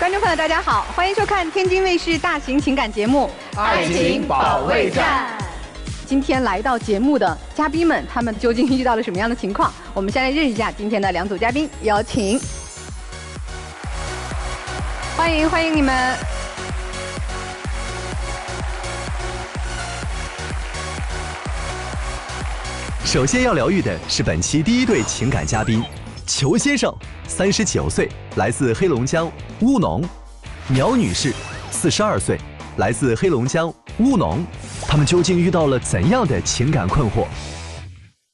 观众朋友，大家好，欢迎收看天津卫视大型情感节目《爱情保卫战》。今天来到节目的嘉宾们，他们究竟遇到了什么样的情况？我们先来认识一下今天的两组嘉宾，有请，欢迎你们。首先要疗愈的是本期第一对情感嘉宾，裘先生，39岁，来自黑龙江乌农；苗女士，42岁，来自黑龙江乌农。他们究竟遇到了怎样的情感困惑？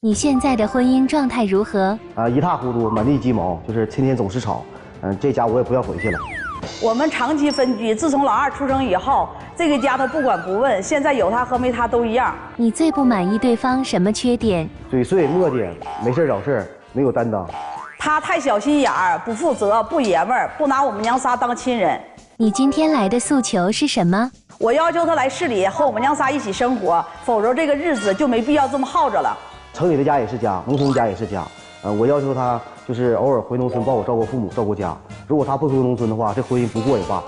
你现在的婚姻状态如何？一塌糊涂，满地鸡毛，就是天天总是吵。这家我也不要回去了。我们长期分居，自从老二出生以后，这个家他不管不问，现在有他和没他都一样。你最不满意对方什么缺点？嘴碎磨叽，没事找事，没有担当。他太小心眼儿，不负责，不爷们儿，不拿我们娘仨当亲人。你今天来的诉求是什么？我要求他来市里和我们娘仨一起生活，否则这个日子就没必要这么耗着了。城里的家也是家，农村家也是家。我要求他就是偶尔回农村帮我照顾父母、照顾家。如果他不回农村的话，这婚姻不过也罢。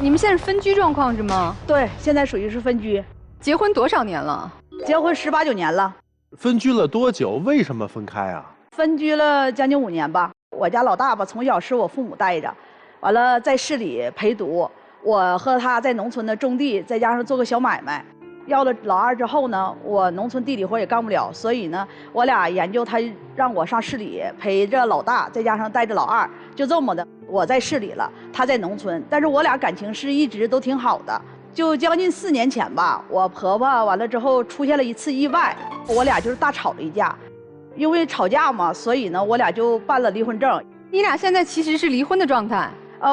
你们现在是分居状况是吗？对，现在属于是分居。结婚多少年了？结婚18、19年了。分居了多久？为什么分开啊？分居了将近5年吧。我家老大吧，从小是我父母带着，完了在市里陪读。我和他在农村的种地，再加上做个小买卖。要了老二之后呢，我农村地里活也干不了，所以呢，我俩研究他让我上市里陪着老大，再加上带着老二，就这么的。我在市里了，他在农村，但是我俩感情是一直都挺好的。就将近4年前吧，我婆婆完了之后出现了一次意外，我俩就是大吵了一架。因为吵架嘛，所以呢，我俩就办了离婚证。你俩现在其实是离婚的状态。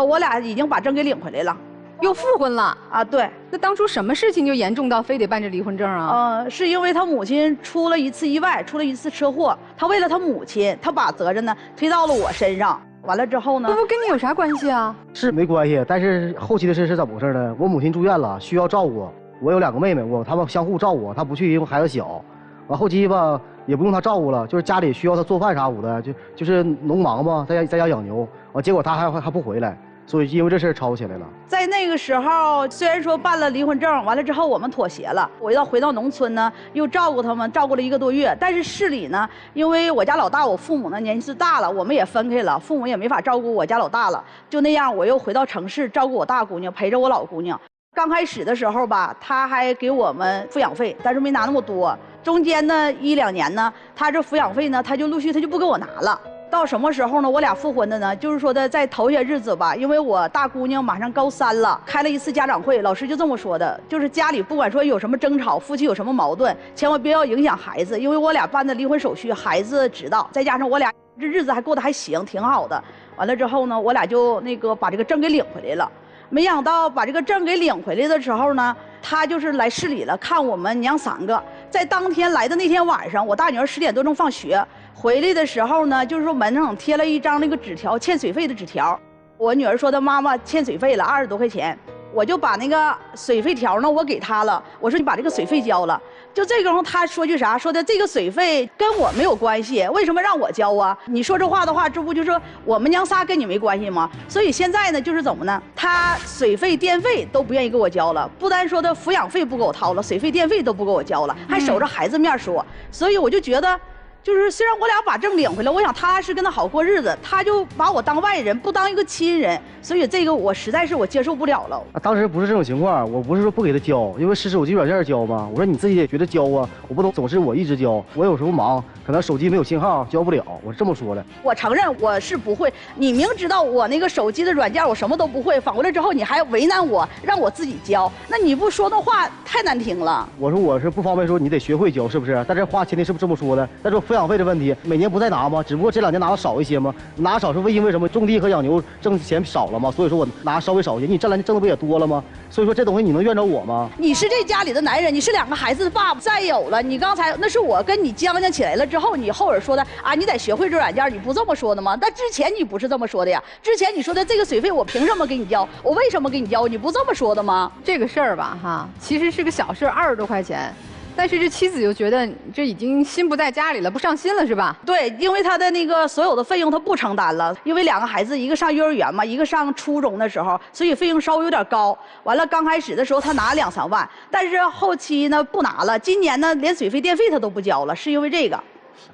我俩已经把证给领回来了。又复婚了啊？对。那当初什么事情就严重到非得办这离婚证啊？是因为他母亲出了一次意外，出了一次车祸，他为了他母亲，他把责任呢推到了我身上。完了之后呢？不跟你有啥关系啊？是没关系，但是后期的事是怎么回事呢？我母亲住院了，需要照顾，我有2个妹妹，他们相互照顾，她不去，因为孩子小。完后期吧也不用她照顾了，就是家里需要她做饭啥的，就是农忙嘛，在家养牛。完结果她还不回来。所以因为这事吵起来了。在那个时候，虽然说办了离婚证，完了之后我们妥协了。我要回到农村呢，又照顾他们，照顾了1个多月。但是市里呢，因为我家老大，我父母呢年纪大了，我们也分开了，父母也没法照顾我家老大了。就那样，我又回到城市照顾我大姑娘，陪着我老姑娘。刚开始的时候吧，他还给我们抚养费，但是没拿那么多。中间呢1、2年呢，他这抚养费呢，他就陆续他就不给我拿了。到什么时候呢？我俩复婚的呢？就是说的在头些日子吧，因为我大姑娘马上高3了，开了一次家长会，老师就这么说的，就是家里不管说有什么争吵，夫妻有什么矛盾，千万不要影响孩子，因为我俩办的离婚手续，孩子知道，再加上我俩这日子还过得还行，挺好的。完了之后呢，我俩就把这个证给领回来了。没想到把这个证给领回来的时候呢，他就是来市里了，看我们娘3个。在当天来的那天晚上，我大女儿10点多钟放学回来的时候呢，就是说门上贴了一张那个纸条，欠水费的纸条。我女儿说她妈妈欠水费了20多块钱，我就把那个水费条呢我给她了，我说你把这个水费交了。就这个时候他说句啥，说的这个水费跟我没有关系，为什么让我交啊？你说这话的话，这不就说我们娘仨跟你没关系吗？所以现在呢，就是怎么呢？他水费、电费都不愿意给我交了，不单说的抚养费不给我掏了，水费、电费都不给我交了，还守着孩子面说。所以我就觉得，就是虽然我俩把证领回来，我想踏实跟他好过日子，他就把我当外人，不当一个亲人，所以这个我实在是我接受不了了。当时不是这种情况，我不是说不给他交，因为是手机软件交嘛。我说你自己也觉得交啊，我不能总是我一直交，我有时候忙，可能手机没有信号，交不了。我是这么说的。我承认我是不会，你明知道我那个手机的软件我什么都不会，反过来之后你还为难我，让我自己交，那你不说的话太难听了。我说我是不方便说你得学会交，是不是？但这话前提是不是这么说的？再说抚养费的问题，每年不在拿吗？只不过这2年拿的少一些吗？拿少是因为什么？种地和养牛挣钱少了吗？所以说我拿稍微少一些，你这2年挣的不也多了吗？所以说这东西你能怨着我吗？你是这家里的男人，你是2个孩子的爸爸。再有了，你刚才那是我跟你将起来了之后，你后边说的啊，你得学会这软件，你不这么说的吗？但之前你不是这么说的呀。之前你说的这个水费我凭什么给你交？我为什么给你交？你不这么说的吗？这个事儿吧，哈，其实是个小事，20多块钱。但是这妻子就觉得这已经心不在家里了，不上心了是吧？对，因为他的那个所有的费用他不承担了，因为2个孩子，一个上幼儿园嘛，一个上初中的时候，所以费用稍微有点高。完了，刚开始的时候他拿2、3万，但是后期呢不拿了，今年呢连水费电费他都不交了，是因为这个。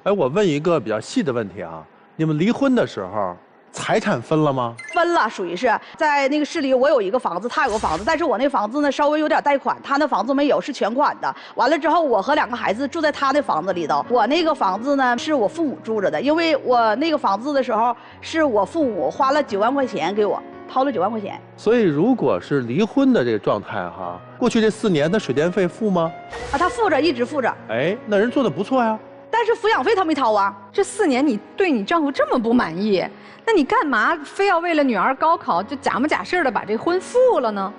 哎，我问一个比较细的问题啊，你们离婚的时候财产分了吗？分了，属于是在那个市里，我有一个房子，他有个房子，但是我那房子呢稍微有点贷款，他那房子没有，是全款的。完了之后，我和2个孩子住在他那房子里头，我那个房子呢是我父母住着的，因为我那个房子的时候是我父母花了9万块钱给我，掏了9万块钱。所以如果是离婚的这个状态哈，过去这4年的水电费付吗？啊，他付着，一直付着。哎，那人做的不错呀。但是抚养费他没掏啊。这4年你对你丈夫这么不满意，那你干嘛非要为了女儿高考就假模假式的把这婚复了呢？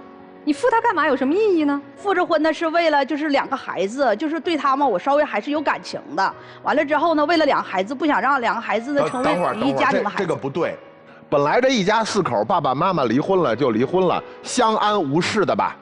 你复他干嘛？有什么意义呢？复这婚呢是为了就是2个孩子，就是对他们我稍微还是有感情的。完了之后呢，为了2个孩子，不想让2个孩子呢成为一家庭的孩子。这个不对，本来这一家4口，爸爸妈妈离婚了就离婚了，相安无事的吧。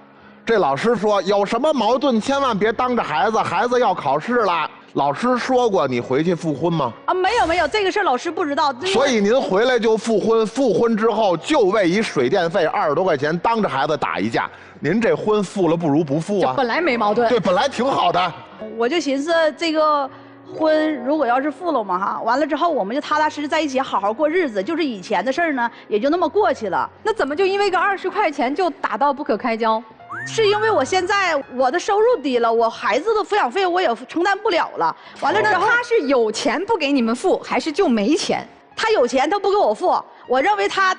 这老师说有什么矛盾千万别当着孩子，孩子要考试了。老师说过你回去复婚吗？啊，没有，这个事老师不知道。所以您回来就复婚，复婚之后就为一水电费20多块钱当着孩子打一架，您这婚复了不如不复啊。本来没矛盾。对，本来挺好的。我就寻思这个婚如果要是复了嘛哈，完了之后我们就踏踏实实在一起好好过日子，就是以前的事儿呢也就那么过去了。那怎么就因为个20块钱就打到不可开交？是因为我现在我的收入低了，我孩子的抚养费我也承担不了了。完了之后，他是有钱不给你们付，还是就没钱？他有钱，他不给我付。我认为他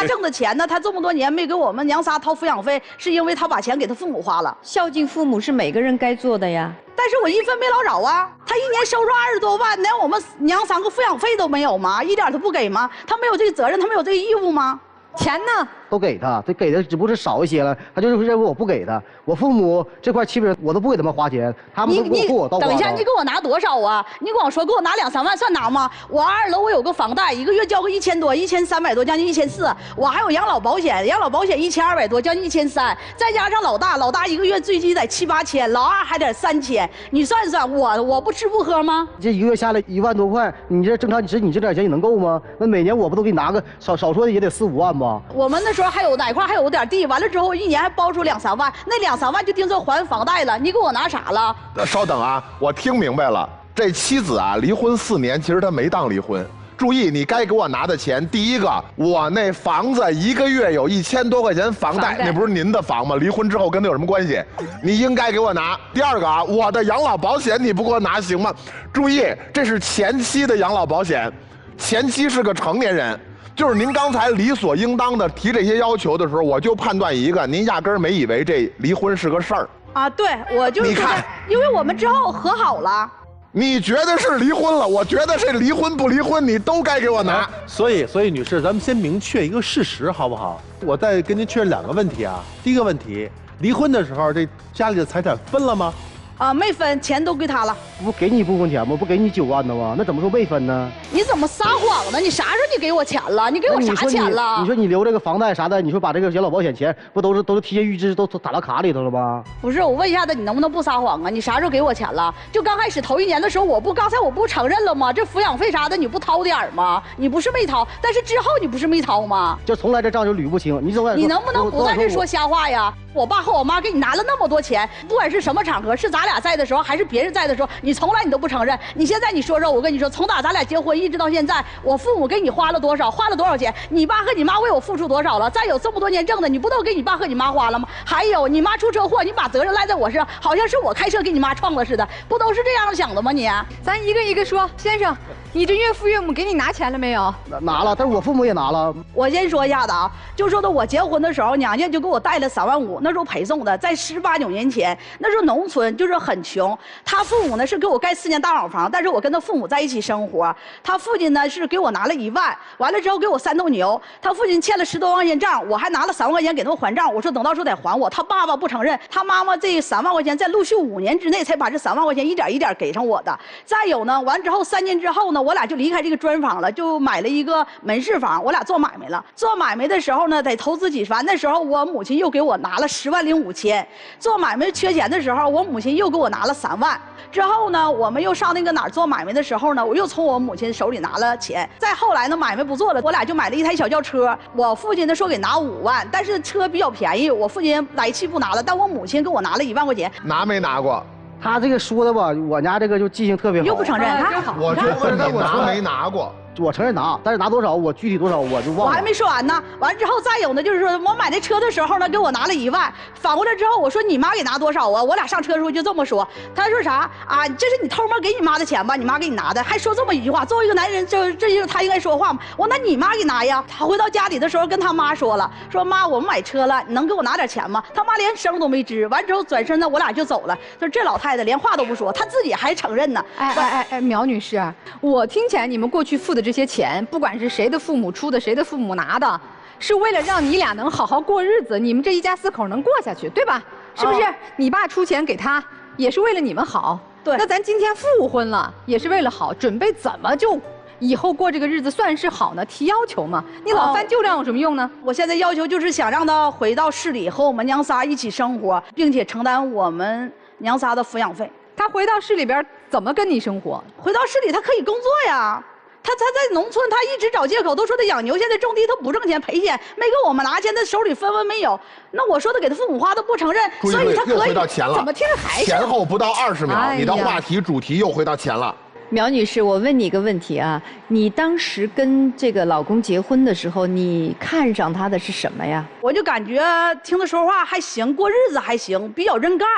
挣的钱呢，他这么多年没给我们娘仨掏抚养费，是因为他把钱给他父母花了。孝敬父母是每个人该做的呀。但是我一分没捞着啊！他一年收入20多万，连我们娘3个抚养费都没有吗？一点都不给吗？他没有这个责任，他没有这个义务吗？钱呢？都给他，这给的只不过是少一些了。他就是认为我不给他，我父母这块基本上我都不给他们花钱，他们都给我倒。等一下，你给我拿多少啊？你光说给我拿2、3万算拿吗？我2楼我有个房贷，一个月交个1000多、1300多，将近1400。我还有养老保险，养老保险1200多，将近1300，再加上老大一个月最低得7、8千，老二还得3000。你算算，我不吃不喝吗？这一个月下来1万多块，你这正常，你这点钱你能够吗？那每年我不都给你拿个少说的也得4、5万吧？我们那时候还有哪块还有点地，完了之后1年还包出2、3万，那2、3万就定做还房贷了。你给我拿啥了？稍等啊，我听明白了，这妻子啊离婚4年，其实她没当离婚。注意，你该给我拿的钱，第一个，我那房子一个月有1000多块钱房贷，那不是您的房吗？离婚之后跟那有什么关系？你应该给我拿。第二个啊，我的养老保险你不给我拿行吗？注意，这是前妻的养老保险，前妻是个成年人。就是您刚才理所应当的提这些要求的时候，我就判断一个，您压根儿没以为这离婚是个事儿啊。对，我就你看，因为我们之后和好了。你觉得是离婚了，我觉得这离婚不离婚，你都该给我拿。所以女士，咱们先明确一个事实，好不好？我再跟您确认2个问题啊。第一个问题，离婚的时候这家里的财产分了吗？啊，没分，钱都归他了。不给你一部分钱吗？不给你9万的吗？那怎么说没分呢？你怎么撒谎呢？你啥时候你给我钱了？你给我啥钱了？你说你留这个房贷啥的，你说把这个养老保险钱不都是提前预支都打到卡里头了吗？不是，我问一下子，你能不能不撒谎啊？你啥时候给我钱了？就刚开始头1年的时候，刚才我不承认了吗？这抚养费啥的你不掏点儿吗？你不是没掏，但是之后你不是没掏吗？就从来这账就捋不清。你能不能不在这说瞎话呀？我爸和我妈给你拿了那么多钱，不管是什么场合，是咱俩在的时候，还是别人在的时候，你从来你都不承认。你现在你说说，我跟你说，从打咱俩结婚一直到现在，我父母给你花了多少，花了多少钱？你爸和你妈为我付出多少了？再有这么多年挣的，你不都给你爸和你妈花了吗？还有你妈出车祸，你把责任赖在我身上，好像是我开车给你妈撞了似的，不都是这样想的吗你？咱一个一个说，先生，你这岳父岳母给你拿钱了没有？拿了，但是我父母也拿了。我先说一下子啊，就说的我结婚的时候，娘家就给我带了3万5，那时候陪送的，在18、19年前，那时候农村就是很穷。他父母呢是给我盖4间大瓦房，但是我跟他父母在一起生活。他父亲呢是给我拿了1万，完了之后给我3头牛。他父亲欠了10多万块钱账，我还拿了3万块钱给他们还账。我说等到时候得还我。他爸爸不承认，他妈妈这3万块钱在陆续5年之内才把这3万块钱一点一点给上我的。再有呢，完之后3年之后呢，我俩就离开这个砖房了，就买了一个门市房，我俩做买卖了。做买卖的时候呢，得投资几番。那时候我母亲又给我拿了10万零5千。做买卖缺钱的时候，我母亲又给我拿了3万。之后呢，我们又上那个哪儿做买卖的时候呢，我又从我母亲手里拿了钱。再后来呢，买卖不做了，我俩就买了一台小轿车。我父亲呢说给拿5万，但是车比较便宜，我父亲来气不拿了，但我母亲给我拿了1万块钱。拿没拿过？他这个说的吧，我家这个就记性特别好。又不承认，真好。我就问你拿没拿过？我承认拿，但是拿多少，我具体多少我就忘了。我还没说完呢。完了之后，再有呢，就是说我买那车的时候呢，给我拿了1万。反过来之后，我说你妈给拿多少啊？我俩上车的时候就这么说。他说啥啊？这是你偷摸给你妈的钱吧？你妈给你拿的，还说这么一句话。作为一个男人，这就是他应该说话嘛。我那你妈给拿呀？他回到家里的时候跟他妈说了，说妈，我们买车了，你能给我拿点钱吗？他妈连声都没吱。完之后转身呢，我俩就走了。就是这老太太连话都不说，她自己还承认呢。哎，苗女士，我听起来你们过去付的这些钱，不管是谁的父母出的，谁的父母拿的，是为了让你俩能好好过日子，你们这一家4口能过下去，对吧？是不是？你爸出钱给他，也是为了你们好。对。那咱今天复婚了，也是为了好，准备怎么就以后过这个日子算是好呢？提要求嘛。你老翻旧账有什么用呢？我现在要求就是想让他回到市里和我们娘仨一起生活，并且承担我们娘仨的抚养费。他回到市里边怎么跟你生活？回到市里他可以工作呀。他在农村，他一直找借口，都说他养牛，现在种地他不挣钱赔钱，没给我们拿钱，他手里分文没有。那我说他给他父母花，他不承认，所以他可以。又回到钱了，怎么听着还是前后不到20秒，你的话题主题又回到钱了。苗女士，我问你一个问题啊，你当时跟这个老公结婚的时候，你看上他的是什么呀？我就感觉听他说话还行，过日子还行，比较认干。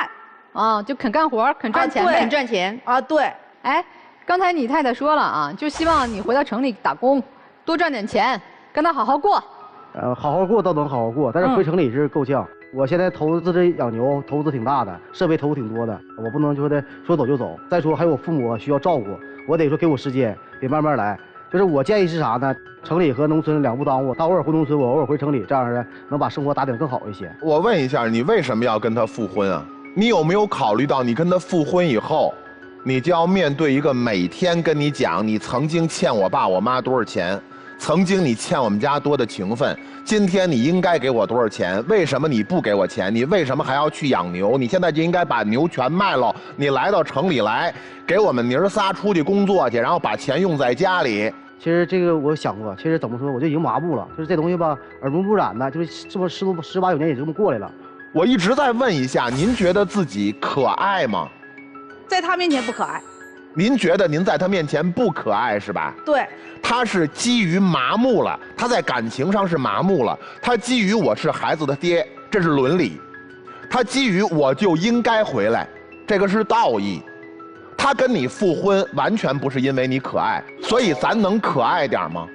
啊，就肯干活，肯赚钱，肯赚钱啊，对。哎。刚才你太太说了啊，就希望你回到城里打工，多赚点钱，跟他好好过。好好过倒能好好过，但是回城里是够呛。我现在投资这养牛，投资挺大的，设备投挺多的，我不能说的说走就走。再说还有我父母需要照顾，我得说给我时间，得慢慢来。就是我建议是啥呢？城里和农村两不耽误，他偶尔回农村，我偶尔回城里，这样的能把生活打点更好一些。我问一下，你为什么要跟他复婚啊？你有没有考虑到你跟他复婚以后？你就要面对一个每天跟你讲你曾经欠我爸我妈多少钱，曾经你欠我们家多的情分，今天你应该给我多少钱？为什么你不给我钱？你为什么还要去养牛？你现在就应该把牛全卖了，你来到城里来，给我们娘仨出去工作去，然后把钱用在家里。其实这个我想过，其实怎么说，我就已经麻木了，就是这东西吧，耳濡目染的，就是这么18、19年也就这么过来了。我一直在问一下，您觉得自己可爱吗？在他面前不可爱。您觉得您在他面前不可爱是吧？对。他是基于麻木了，他在感情上是麻木了，他基于我是孩子的爹，这是伦理；他基于我就应该回来，这个是道义。他跟你复婚完全不是因为你可爱，所以咱能可爱点吗？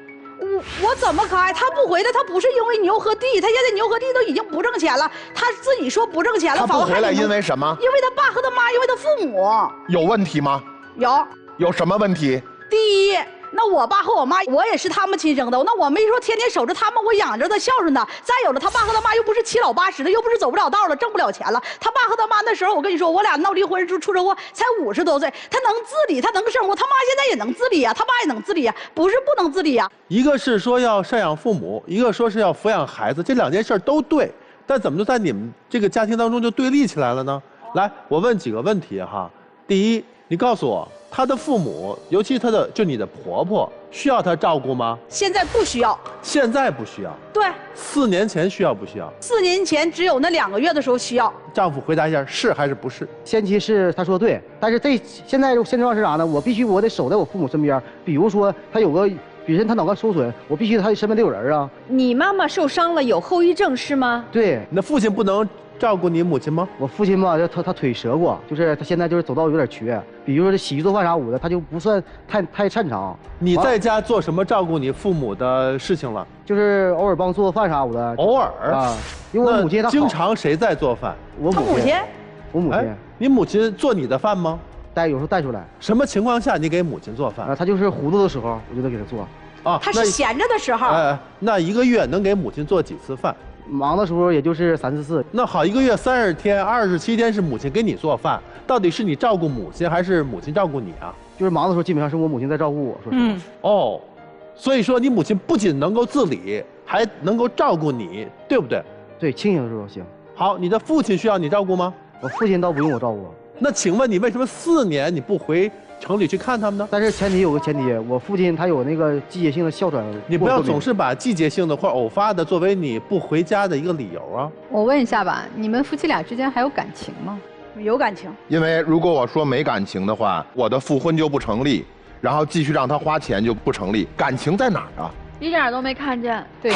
我怎么可爱？他不回来，他不是因为牛和地，他现在牛和地都已经不挣钱了，他自己说不挣钱了。他不回来因为什么？因为他爸和他妈，因为他父母。有问题吗？有。有什么问题？第一，那我爸和我妈，我也是他们亲生的，那我没说天天守着他们，我养着他，孝顺他。再有了，他爸和他妈又不是7老80的，又不是走不了道了，挣不了钱了。他爸和他妈那时候，我跟你说，我俩闹离婚出车祸，才50多岁，他能自理，他能生活，他妈现在也能自理呀，他爸也能自理呀，不是不能自理呀。一个是说要赡养父母，一个说是要抚养孩子，这2件事都对，但怎么就在你们这个家庭当中就对立起来了呢？来，我问几个问题哈。第一，你告诉我，他的父母，尤其就你的婆婆，需要他照顾吗？现在不需要。现在不需要。对。4年前需要不需要？4年前只有那2个月的时候需要。丈夫回答一下，是还是不是？先期是他说对，但是现在现状是啥呢？我得守在我父母身边，比如说他有个。比如他脑干受损，我必须他身边得有人啊。你妈妈受伤了，有后遗症是吗？对。你的父亲不能照顾你母亲吗？我父亲吧，他腿折过，就是他现在就是走道有点瘸。比如说这洗浴做饭啥的，他就不算太擅长。你在家做什么照顾你父母的事情了？就是偶尔帮做饭啥的。偶尔啊，因为我母亲她经常谁在做饭？我母亲。我母亲。你母亲做你的饭吗？有时候带出来。什么情况下你给母亲做饭？她就是糊涂的时候，我就得给她做。啊，她是闲着的时候。那1个月能给母亲做几次饭？忙的时候也就是3、4次。那好，1个月30天，27天是母亲给你做饭，到底是你照顾母亲还是母亲照顾你啊？就是忙的时候基本上是我母亲在照顾我，说实话。哦，所以说你母亲不仅能够自理，还能够照顾你，对不对？对，清醒的时候行。好，你的父亲需要你照顾吗？我父亲倒不用我照顾，那请问你为什么4年你不回城里去看他们呢？但是前提有个前提，我父亲他有那个季节性的哮喘。你不要总是把季节性的或偶发的作为你不回家的一个理由啊。我问一下吧，你们夫妻俩之间还有感情吗？有感情。因为如果我说没感情的话，我的复婚就不成立，然后继续让他花钱就不成立。感情在哪儿啊？一点都没看见。对，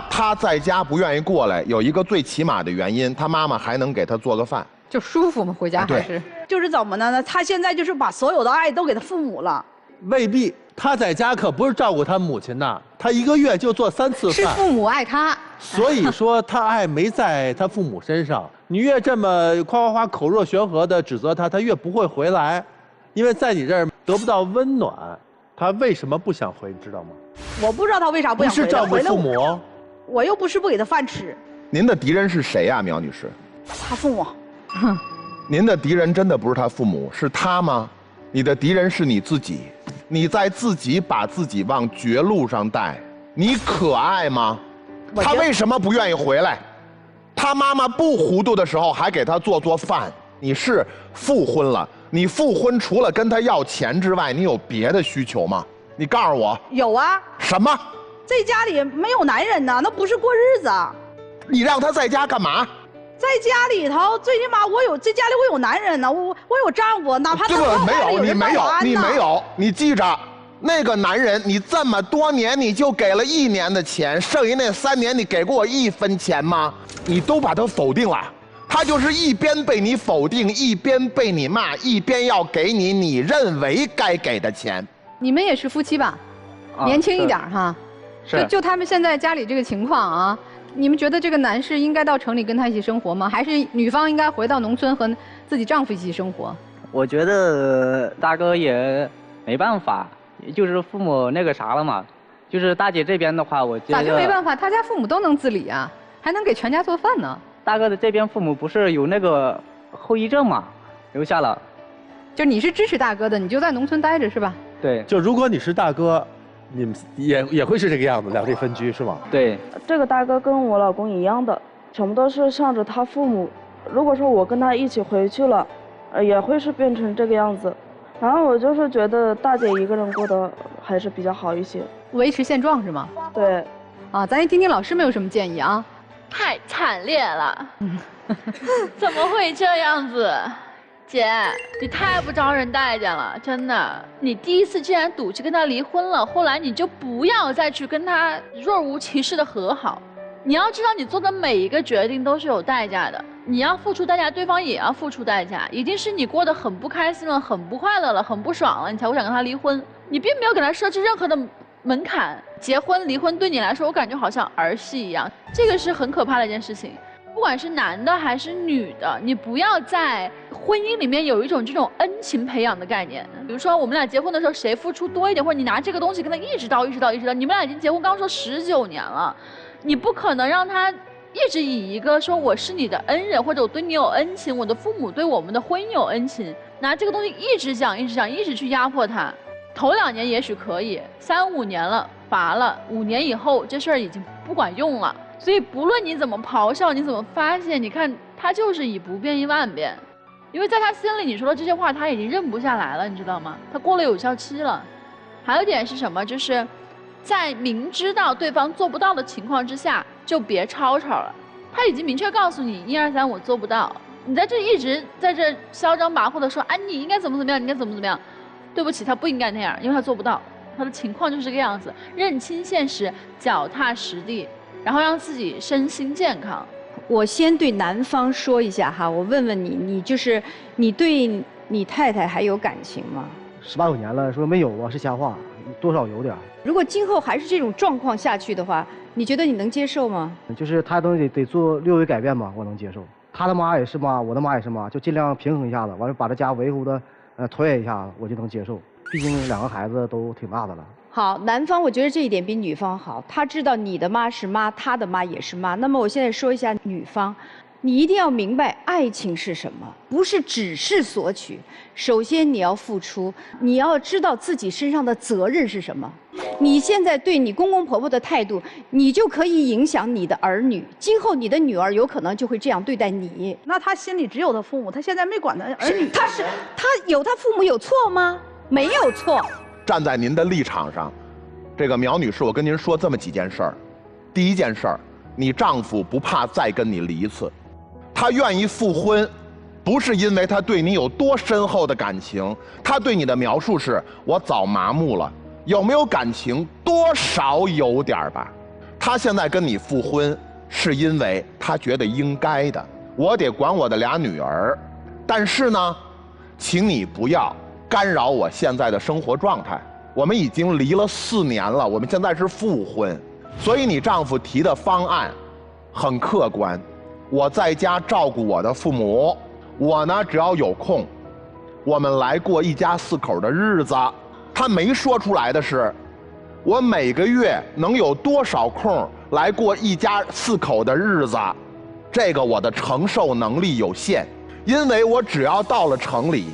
他在家不愿意过来，有一个最起码的原因，他妈妈还能给他做个饭，就舒服吗？回家还是？就是怎么呢？他现在就是把所有的爱都给他父母了。未必，他在家可不是照顾他母亲呐，他1个月就做3次饭。是父母爱他，所以说他爱没在他父母身上。你越这么夸口若悬河的指责他，他越不会回来，因为在你这儿得不到温暖。他为什么不想回，你知道吗？我不知道他为啥不想回来。不是照顾父母，我又不是不给他饭吃。您的敌人是谁呀，苗女士？他父母。您的敌人真的不是他父母，是他吗？你的敌人是你自己，你在自己把自己往绝路上带，你可爱吗？他为什么不愿意回来？他妈妈不糊涂的时候还给他做饭。你是复婚了，你复婚除了跟他要钱之外，你有别的需求吗？你告诉我。有啊。什么？在家里没有男人呢，那不是过日子。你让他在家干嘛？在家里头，最起码在家里我有男人呢，我有丈夫，哪怕他没有，你没有，你记着，那个男人，你这么多年你就给了1年的钱，剩下那3年你给过我1分钱吗？你都把他否定了，他就是一边被你否定，一边被你骂，一边要给你认为该给的钱。你们也是夫妻吧？年轻一点哈。是。就他们现在家里这个情况啊。你们觉得这个男士应该到城里跟他一起生活吗？还是女方应该回到农村和自己丈夫一起生活？我觉得大哥也没办法，就是父母那个啥了嘛。就是大姐这边的话，我觉得咋就没办法？他家父母都能自理啊，还能给全家做饭呢。大哥的这边父母不是有那个后遗症嘛，留下了。就你是支持大哥的，你就在农村待着是吧？对。就如果你是大哥。你们也会是这个样子，两地分居是吗？对，这个大哥跟我老公一样的，全部都是向着他父母。如果说我跟他一起回去了，也会是变成这个样子。然后我就是觉得大姐一个人过得还是比较好一些，维持现状是吗？对。啊，咱一听听老师们有什么建议啊？太惨烈了，怎么会这样子？姐，你太不招人待见了，真的。你第一次既然赌气跟他离婚了，后来你就不要再去跟他若无其事的和好。你要知道，你做的每一个决定都是有代价的，你要付出代价，对方也要付出代价。一定是你过得很不开心了，很不快乐了，很不爽了，你才会想跟他离婚。你并没有给他设置任何的门槛，结婚离婚对你来说，我感觉好像儿戏一样，这个是很可怕的一件事情。不管是男的还是女的，你不要在婚姻里面有一种这种恩情培养的概念。比如说我们俩结婚的时候，谁付出多一点，或者你拿这个东西跟他一直到，你们俩已经结婚刚说19年了，你不可能让他一直以一个说我是你的恩人，或者我对你有恩情，我的父母对我们的婚姻有恩情，拿这个东西一直讲，一直去压迫他。头2年也许可以，3、5年了拔了，5年以后这事儿已经不管用了。所以不论你怎么咆哮，你怎么发泄，你看他就是以不变应万变，因为在他心里你说的这些话他已经认不下来了，你知道吗？他过了有效期了。还有一点是什么？就是在明知道对方做不到的情况之下，就别吵吵了。他已经明确告诉你1、2、3我做不到，你在这一直在这嚣张跋扈的说，你应该怎么样，你应该怎么样。对不起，他不应该那样，因为他做不到，他的情况就是这个样子。认清现实，脚踏实地。然后让自己身心健康。我先对男方说一下哈，我问问你，你对你太太还有感情吗？18、9年了，说没有啊是瞎话，多少有点。如果今后还是这种状况下去的话，你觉得你能接受吗？就是他都得做略微改变吧，我能接受。他的妈也是妈，我的妈也是妈，就尽量平衡一下子，完了把这家维护的拖延一下子，我就能接受。毕竟2个孩子都挺大的了。好，男方我觉得这一点比女方好，他知道你的妈是妈，他的妈也是妈。那么我现在说一下女方，你一定要明白爱情是什么，不是只是索取。首先你要付出，你要知道自己身上的责任是什么。你现在对你公公婆婆的态度，你就可以影响你的儿女，今后你的女儿有可能就会这样对待你。那他心里只有他父母，他现在没管他儿女。他有他父母有错吗？没有错。站在您的立场上，这个苗女士，我跟您说这么几件事儿。第一件事儿，你丈夫不怕再跟你离一次，他愿意复婚，不是因为他对你有多深厚的感情，他对你的描述是我早麻木了，有没有感情多少有点吧。他现在跟你复婚，是因为他觉得应该的，我得管我的俩女儿，但是呢，请你不要干扰我现在的生活状态。我们已经离了4年了，我们现在是复婚，所以你丈夫提的方案很客观，我在家照顾我的父母，我呢只要有空，我们来过一家4口的日子。他没说出来的是，我每个月能有多少空来过一家4口的日子，这个我的承受能力有限，因为我只要到了城里，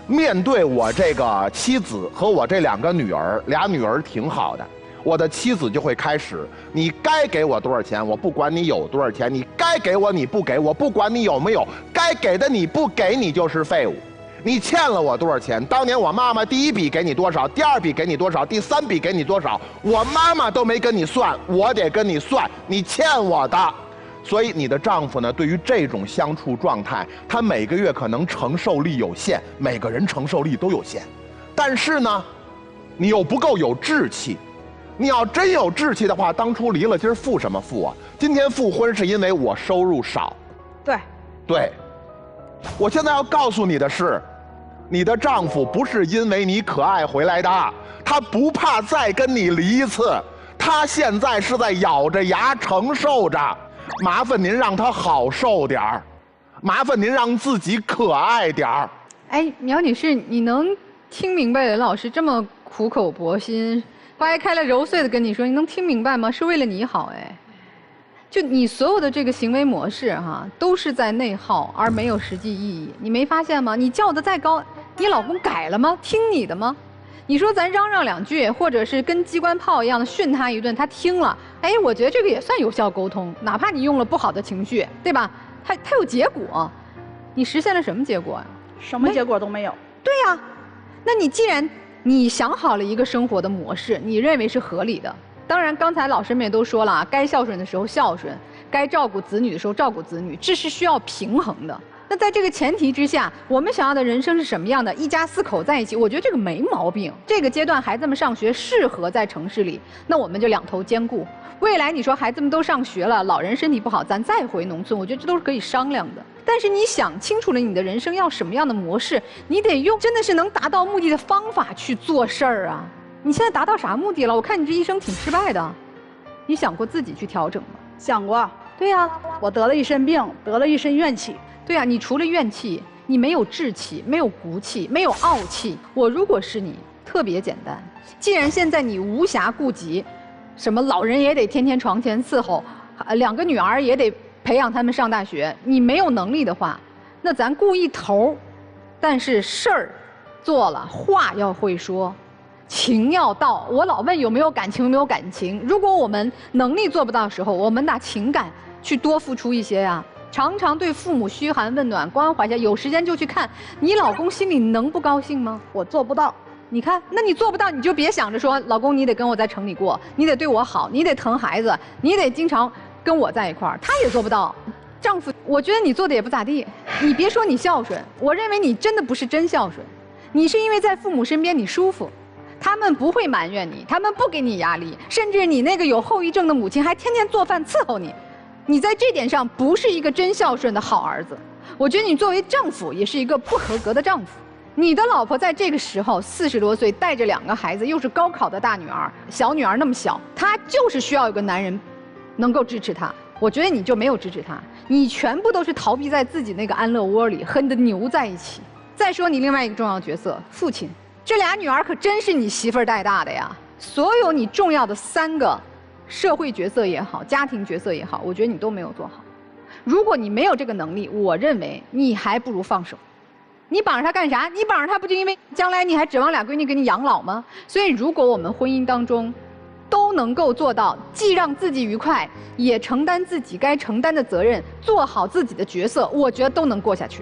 面对我这个妻子和我这2个女儿，俩女儿挺好的，我的妻子就会开始，你该给我多少钱，我不管你有多少钱，你该给我你不给我不管你有没有，该给的你不给你就是废物。你欠了我多少钱？当年我妈妈第1笔给你多少，第2笔给你多少，第3笔给你多少，我妈妈都没跟你算，我得跟你算，你欠我的。所以你的丈夫呢，对于这种相处状态，他每个月可能承受力有限，每个人承受力都有限，但是呢，你又不够有志气。你要真有志气的话，当初离了，今儿复什么复啊？今天复婚是因为我收入少。对，我现在要告诉你的是，你的丈夫不是因为你可爱回来的，他不怕再跟你离一次，他现在是在咬着牙承受着。麻烦您让他好受点儿，麻烦您让自己可爱点儿。哎，苗女士，你能听明白任老师这么苦口婆心、掰开了揉碎的跟你说，你能听明白吗？是为了你好，哎，就你所有的这个行为模式哈，都是在内耗，而没有实际意义。你没发现吗？你叫的再高，你老公改了吗？听你的吗？你说咱嚷嚷2句，或者是跟机关炮一样的训他一顿，他听了，哎，我觉得这个也算有效沟通，哪怕你用了不好的情绪，对吧？他有结果，你实现了什么结果呀？什么结果都没有。对呀，那你既然你想好了一个生活的模式，你认为是合理的，当然刚才老师们也都说了，该孝顺的时候孝顺，该照顾子女的时候照顾子女，这是需要平衡的。那在这个前提之下，我们想要的人生是什么样的？一家4口在一起，我觉得这个没毛病。这个阶段孩子们上学适合在城市里，那我们就2头兼顾。未来你说孩子们都上学了，老人身体不好，咱再回农村，我觉得这都是可以商量的。但是你想清楚了你的人生要什么样的模式，你得用真的是能达到目的的方法去做事儿啊！你现在达到啥目的了？我看你这一生挺失败的，你想过自己去调整吗？想过。对呀，我得了一身病，得了一身怨气。对啊，你除了怨气，你没有志气，没有骨气，没有傲气。我如果是你，特别简单。既然现在你无暇顾及，什么老人也得天天床前伺候，2个女儿也得培养他们上大学，你没有能力的话，那咱顾一头，但是事儿做了，话要会说，情要到。我老问有没有感情，有没有感情。如果我们能力做不到的时候，我们拿情感去多付出一些呀。常常对父母嘘寒问暖，关怀一下，有时间就去看。你老公心里能不高兴吗？我做不到。你看，那你做不到，你就别想着说，老公你得跟我在城里过，你得对我好，你得疼孩子，你得经常跟我在一块儿。他也做不到。丈夫，我觉得你做的也不咋地。你别说你孝顺，我认为你真的不是真孝顺，你是因为在父母身边你舒服，他们不会埋怨你，他们不给你压力，甚至你那个有后遗症的母亲还天天做饭伺候你。你在这点上不是一个真孝顺的好儿子，我觉得你作为丈夫也是一个不合格的丈夫。你的老婆在这个时候40多岁，带着2个孩子，又是高考的大女儿，小女儿那么小，她就是需要有个男人能够支持她。我觉得你就没有支持她，你全部都是逃避在自己那个安乐窝里，和你的牛在一起。再说你另外一个重要角色，父亲，这俩女儿可真是你媳妇儿带大的呀。所有你重要的3个社会角色也好，家庭角色也好，我觉得你都没有做好。如果你没有这个能力，我认为你还不如放手。你绑着他干啥？你绑着他不就因为将来你还指望俩闺女给你养老吗？所以，如果我们婚姻当中都能够做到，既让自己愉快，也承担自己该承担的责任，做好自己的角色，我觉得都能过下去。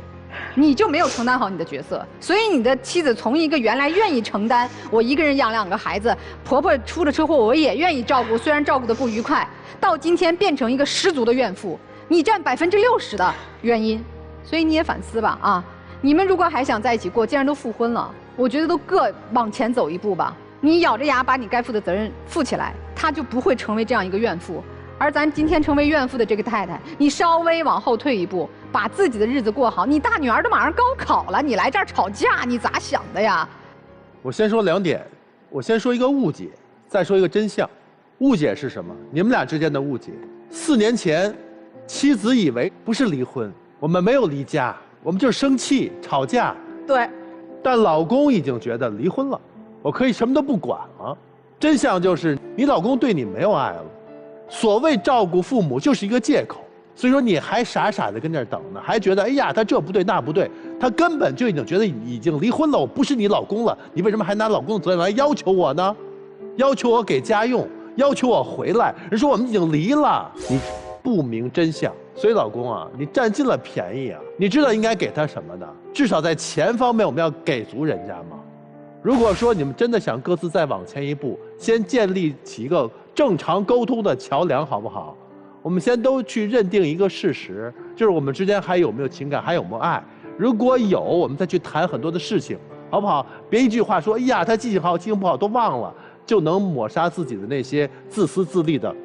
你就没有承担好你的角色，所以你的妻子从一个原来愿意承担，我一个人养2个孩子，婆婆出了车祸我也愿意照顾，虽然照顾得不愉快，到今天变成一个十足的怨妇，你占60%的原因，所以你也反思吧啊！你们如果还想在一起过，既然都复婚了，我觉得都各往前走一步吧。你咬着牙把你该负的责任负起来，她就不会成为这样一个怨妇。而咱今天成为怨妇的这个太太，你稍微往后退一步，把自己的日子过好。你大女儿都马上高考了，你来这儿吵架，你咋想的呀？我先说2点，我先说一个误解，再说一个真相。误解是什么？你们俩之间的误解。4年前，妻子以为不是离婚，我们没有离家，我们就是生气吵架。对。但老公已经觉得离婚了，我可以什么都不管了。真相就是你老公对你没有爱了。所谓照顾父母就是一个借口，所以说你还傻傻的跟这儿等呢，还觉得哎呀他这不对那不对，他根本就已经觉得已经离婚了，我不是你老公了，你为什么还拿老公的责任来要求我呢？要求我给家用，要求我回来，人说我们已经离了，你不明真相。所以老公啊，你占尽了便宜啊，你知道应该给他什么的，至少在钱方面我们要给足人家吗？如果说你们真的想各自再往前一步，先建立起一个正常沟通的桥梁，好不好？我们先都去认定一个事实，就是我们之间还有没有情感，还有没有爱。如果有，我们再去谈很多的事情，好不好？别一句话说，哎呀，他记性好，记性不好都忘了，就能抹杀自己的那些自私自利的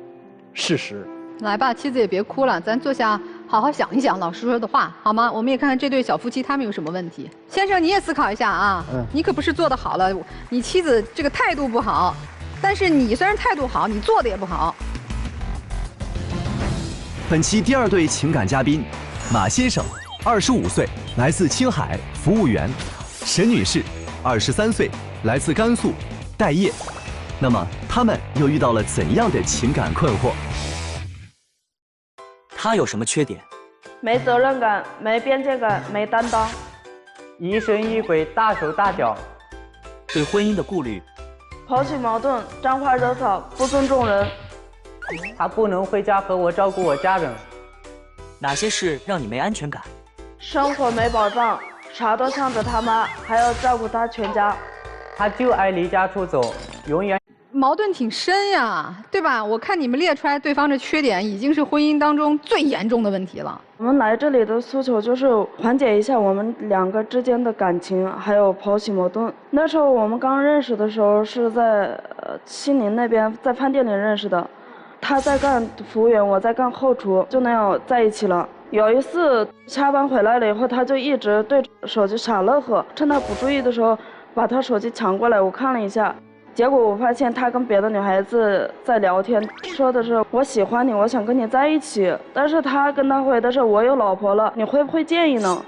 事实。来吧，妻子也别哭了，咱坐下好好想一想老师说的话，好吗？我们也看看这对小夫妻他们有什么问题。先生，你也思考一下啊，你可不是做得好了，你妻子这个态度不好，但是你虽然态度好，你做的也不好。本期第2对情感嘉宾，马先生，25岁，来自青海，服务员；沈女士，23岁，来自甘肃，待业。那么他们又遇到了怎样的情感困惑？他有什么缺点？没责任感，没边界感，没担当，疑神疑鬼，大手大脚，对婚姻的顾虑，抛弃矛盾，沾花惹草，不尊重人。他不能回家和我照顾我家人。哪些事让你没安全感？生活没保障，啥都向着他妈，还要照顾他全家。他就爱离家出走，永远。矛盾挺深呀，对吧？我看你们列出来对方的缺点，已经是婚姻当中最严重的问题了。我们来这里的诉求就是缓解一下我们2个之间的感情，还有抛弃矛盾。那时候我们刚认识的时候是在西宁那边，在饭店里认识的。他在干服务员，我在干后厨，就那样在一起了。有一次下班回来了以后，他就一直对手机傻乐呵，趁他不注意的时候把他手机抢过来，我看了一下，结果我发现他跟别的女孩子在聊天，说的是我喜欢你，我想跟你在一起，但是他跟他回的是我有老婆了，你会不会介意呢？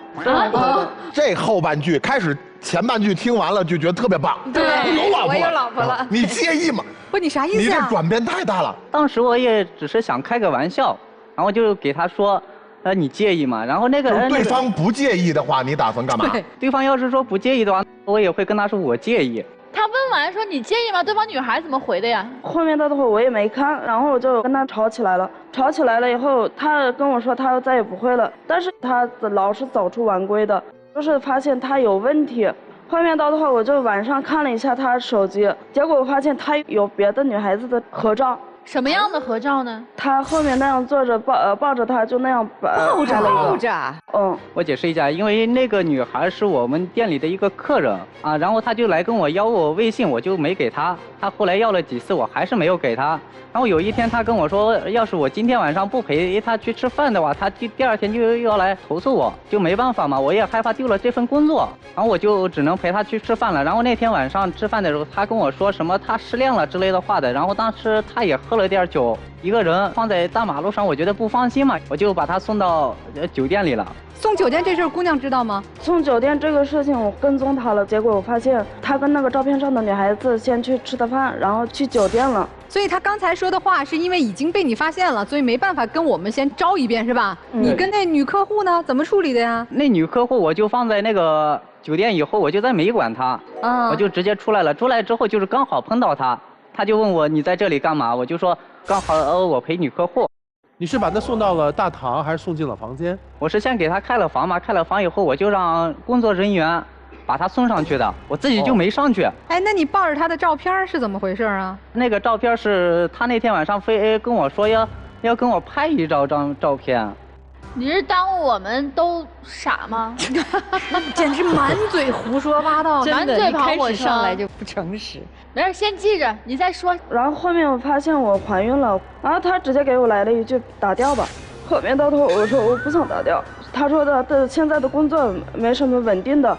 这后半句开始，前半句听完了就觉得特别棒。对，我有老婆了，你介意吗？不，你啥意思啊？你这转变太大了。当时我也只是想开个玩笑，然后就给他说，你介意吗？然后那个对方不介意的话，你打算干嘛？对方要是说不介意的话，我也会跟他说我介意。他问完说你介意吗？对方女孩怎么回的呀？后面的话我也没看，然后我就跟他吵起来了。吵起来了以后，他跟我说他再也不会了，但是他老是走出晚归的，就是发现他有问题。后面到的话，我就晚上看了一下他手机，结果我发现他有别的女孩子的合照。什么样的合照呢？他后面那样坐着抱着他，就那样抱着。我解释一下，因为那个女孩是我们店里的一个客人啊，然后他就来跟我要我微信，我就没给他。他后来要了几次，我还是没有给他。然后有一天他跟我说，要是我今天晚上不陪他去吃饭的话，他第2天就要来投诉我，就没办法嘛，我也害怕丢了这份工作，然后我就只能陪他去吃饭了。然后那天晚上吃饭的时候，他跟我说什么他失恋了之类的话的，然后当时他也喝了点酒，一个人放在大马路上，我觉得不放心嘛，我就把他送到酒店里了。送酒店这事儿姑娘知道吗？送酒店这个事情我跟踪他了，结果我发现他跟那个照片上的女孩子先去吃的饭，然后去酒店了。所以他刚才说的话是因为已经被你发现了，所以没办法跟我们先招一遍是吧？你跟那女客户呢怎么处理的呀？那女客户我就放在那个酒店以后，我就再没管她，我就直接出来了。出来之后就是刚好碰到她，她就问我你在这里干嘛？我就说刚好我陪女客户。你是把她送到了大堂，还是送进了房间？我是先给她开了房嘛，开了房以后我就让工作人员把她送上去的，我自己就没上去。哎，那你抱着她的照片是怎么回事啊？那个照片是她那天晚上非跟我说要跟我拍一张照片。你是耽误我们都傻吗？简直满嘴胡说八道，真的，满嘴一开跑火车始上来就不诚实。没事，先记着，你再说。然后后面我发现我怀孕了，然后他直接给我来了一句打掉吧。后面到头我说我不想打掉，他说的现在的工作没什么稳定的，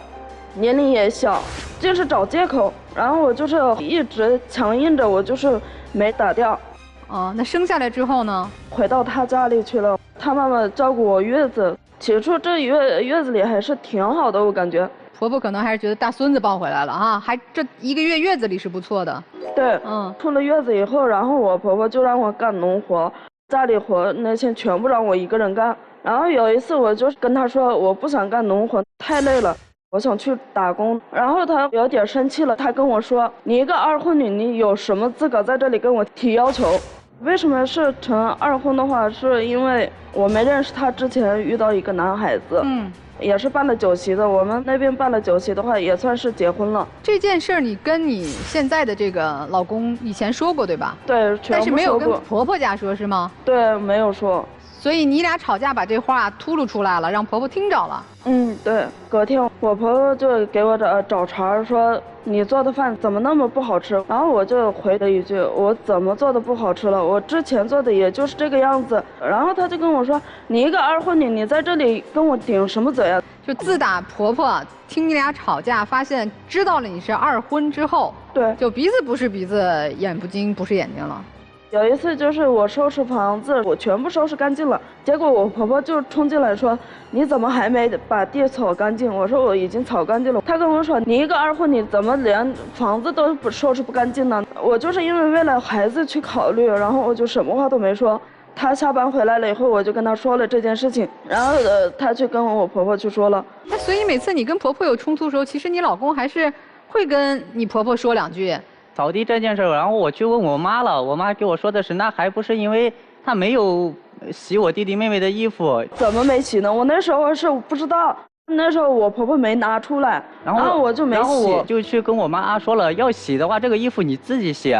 年龄也小，就是找借口。然后我就是一直强硬着，我就是没打掉。哦，那生下来之后呢？回到他家里去了，他妈妈照顾我月子。起初这月子里还是挺好的，我感觉。婆婆可能还是觉得大孙子抱回来了啊，还这1个月月子里是不错的。对，出了月子以后，然后我婆婆就让我干农活，家里活那些全部让我一个人干。然后有一次我就跟她说，我不想干农活，太累了，我想去打工。然后她有点生气了，她跟我说，你一个二婚女，你有什么资格在这里跟我提要求？为什么是成二婚的话，是因为我没认识他之前遇到一个男孩子，也是办了酒席的。我们那边办了酒席的话，也算是结婚了。这件事儿你跟你现在的这个老公以前说过对吧？对，但是没有跟婆婆家说是吗？对，没有说。所以你俩吵架把这话秃噜出来了，让婆婆听着了。对。隔天我婆婆就给我找茬说，你做的饭怎么那么不好吃？然后我就回了一句，我怎么做的不好吃了？我之前做的也就是这个样子。然后她就跟我说，你一个二婚女，你在这里跟我顶什么嘴啊？就自打婆婆听你俩吵架，发现知道了你是二婚之后，对，就鼻子不是鼻子，眼不睛不是眼睛了。有一次就是我收拾房子，我全部收拾干净了，结果我婆婆就冲进来说，你怎么还没把地扫干净？我说我已经扫干净了。她跟我说，你一个二婚女怎么连房子都不收拾不干净呢？我就是因为为了孩子去考虑，然后我就什么话都没说。她下班回来了以后，我就跟她说了这件事情，然后她去跟我婆婆去说了。那所以每次你跟婆婆有冲突的时候，其实你老公还是会跟你婆婆说两句。扫地这件事，然后我去问我妈了，我妈给我说的是，那还不是因为她没有洗我弟弟妹妹的衣服。怎么没洗呢？我那时候是不知道，那时候我婆婆没拿出来，然后我就没洗。然后我就去跟我妈说了，要洗的话，这个衣服你自己洗。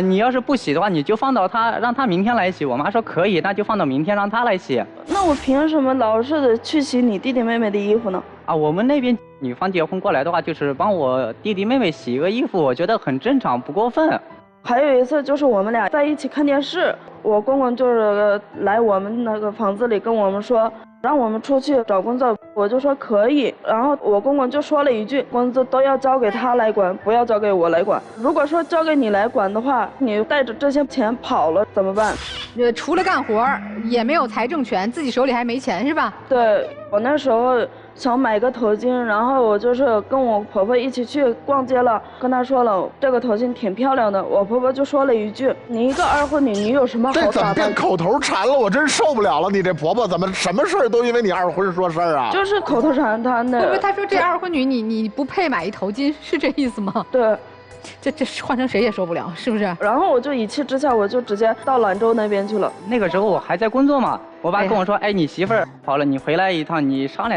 你要是不洗的话，你就放到让她明天来洗。我妈说可以，那就放到明天让她来洗。那我凭什么老是的去洗你弟弟妹妹的衣服呢？我们那边女方结婚过来的话，就是帮我弟弟妹妹洗一个衣服，我觉得很正常，不过分。还有一次就是我们俩在一起看电视，我公公就是来我们那个房子里跟我们说，让我们出去找工作，我就说可以。然后我公公就说了一句，工作都要交给他来管，不要交给我来管。如果说交给你来管的话，你带着这些钱跑了怎么办？除了干活也没有财政权，自己手里还没钱是吧？对，我那时候想买个头巾，然后我就是跟我婆婆一起去逛街了，跟她说了这个头巾挺漂亮的，我婆婆就说了一句，你一个二婚女，你有什么好打扮？这怎么变口头禅了？我真受不了了！你这婆婆怎么什么事儿都因为你二婚说事儿啊？就是口头禅，她那。会不会她说这二婚女你不配买一头巾，是这意思吗？对。这换成谁也受不了，是不是？然后我就一气之下，我就直接到兰州那边去了。那个时候我还在工作嘛，我爸跟我说，哎，你媳妇儿跑了，你回来一趟，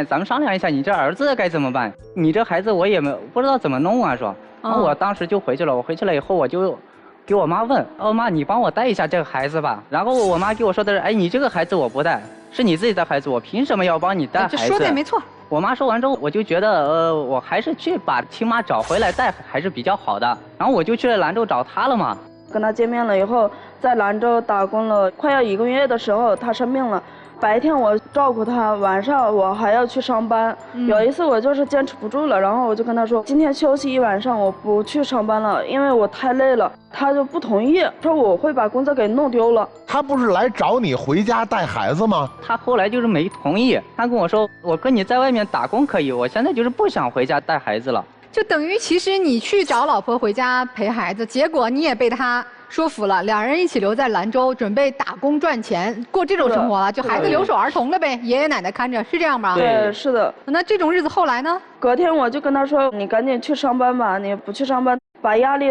咱们商量一下，你这儿子该怎么办？你这孩子我也不知道怎么弄啊，说。然后我当时就回去了，我回去了以后我就给我妈问，妈，你帮我带一下这个孩子吧。然后我妈给我说的是，哎，你这个孩子我不带，是你自己的孩子，我凭什么要帮你带孩子？这说的也没错。我妈说完之后，我就觉得，我还是去把亲妈找回来带还是比较好的。然后我就去了兰州找她了嘛。跟她见面了以后，在兰州打工了快要1个月的时候，她生病了。白天我照顾她，晚上我还要去上班。有一次我就是坚持不住了，然后我就跟她说，今天休息1晚上，我不去上班了，因为我太累了。她就不同意，说我会把工作给弄丢了。她不是来找你回家带孩子吗？她后来就是没同意，她跟我说，我跟你在外面打工可以，我现在就是不想回家带孩子了。就等于其实你去找老婆回家陪孩子，结果你也被她说服了，两人一起留在兰州，准备打工赚钱，过这种生活了，就孩子留守儿童了呗，爷爷奶奶看着，是这样吧？对，是的。那这种日子后来呢？隔天我就跟他说：“你赶紧去上班吧，你不去上班，把压力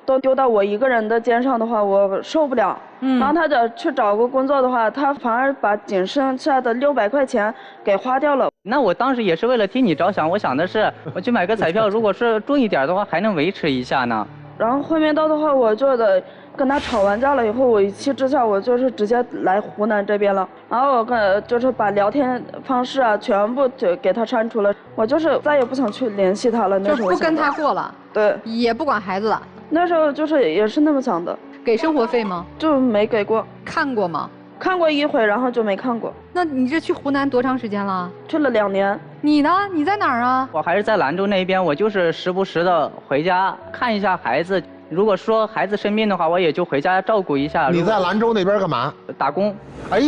都丢到我一个人的肩上的话，我受不了。”然后他去找个工作的话，他反而把仅剩下的600块钱给花掉了。那我当时也是为了替你着想，我想的是，我去买个彩票，如果是中一点的话，还能维持一下呢。然后后面到的话，我就得跟他吵完架了以后，我一气之下，我就是直接来湖南这边了。然后我就是把聊天方式啊全部就给他删除了，我就是再也不想去联系他了。那时候就不跟他过了，对，也不管孩子了。那时候就是也是那么想的。给生活费吗？就没给过。看过吗？看过一回，然后就没看过。那你这去湖南多长时间了？去了2年。你呢？你在哪儿啊？我还是在兰州那边，我就是时不时的回家看一下孩子。如果说孩子生病的话，我也就回家照顾一下。你在兰州那边干嘛？打工。哎，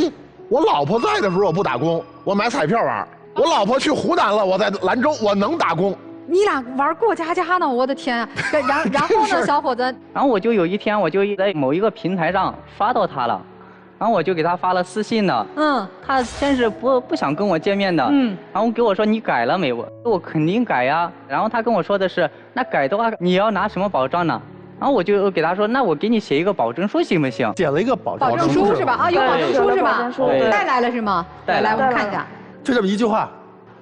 我老婆在的时候我不打工，我买彩票玩。我老婆去湖南了，我在兰州，我能打工。你俩玩过家家呢，我的天啊！然后呢，小伙子？然后我就有一天，我就在某一个平台上刷到他了，然后我就给他发了私信的。他先是不想跟我见面的。然后给我说你改了没？我肯定改呀。然后他跟我说的是，那改的话你要拿什么保障呢？然后我就给他说，那我给你写一个保证书行不行？写了一个保证书是吧？啊，有保证书是吧？对，带来了是吗？来，我们看一下。就这么一句话。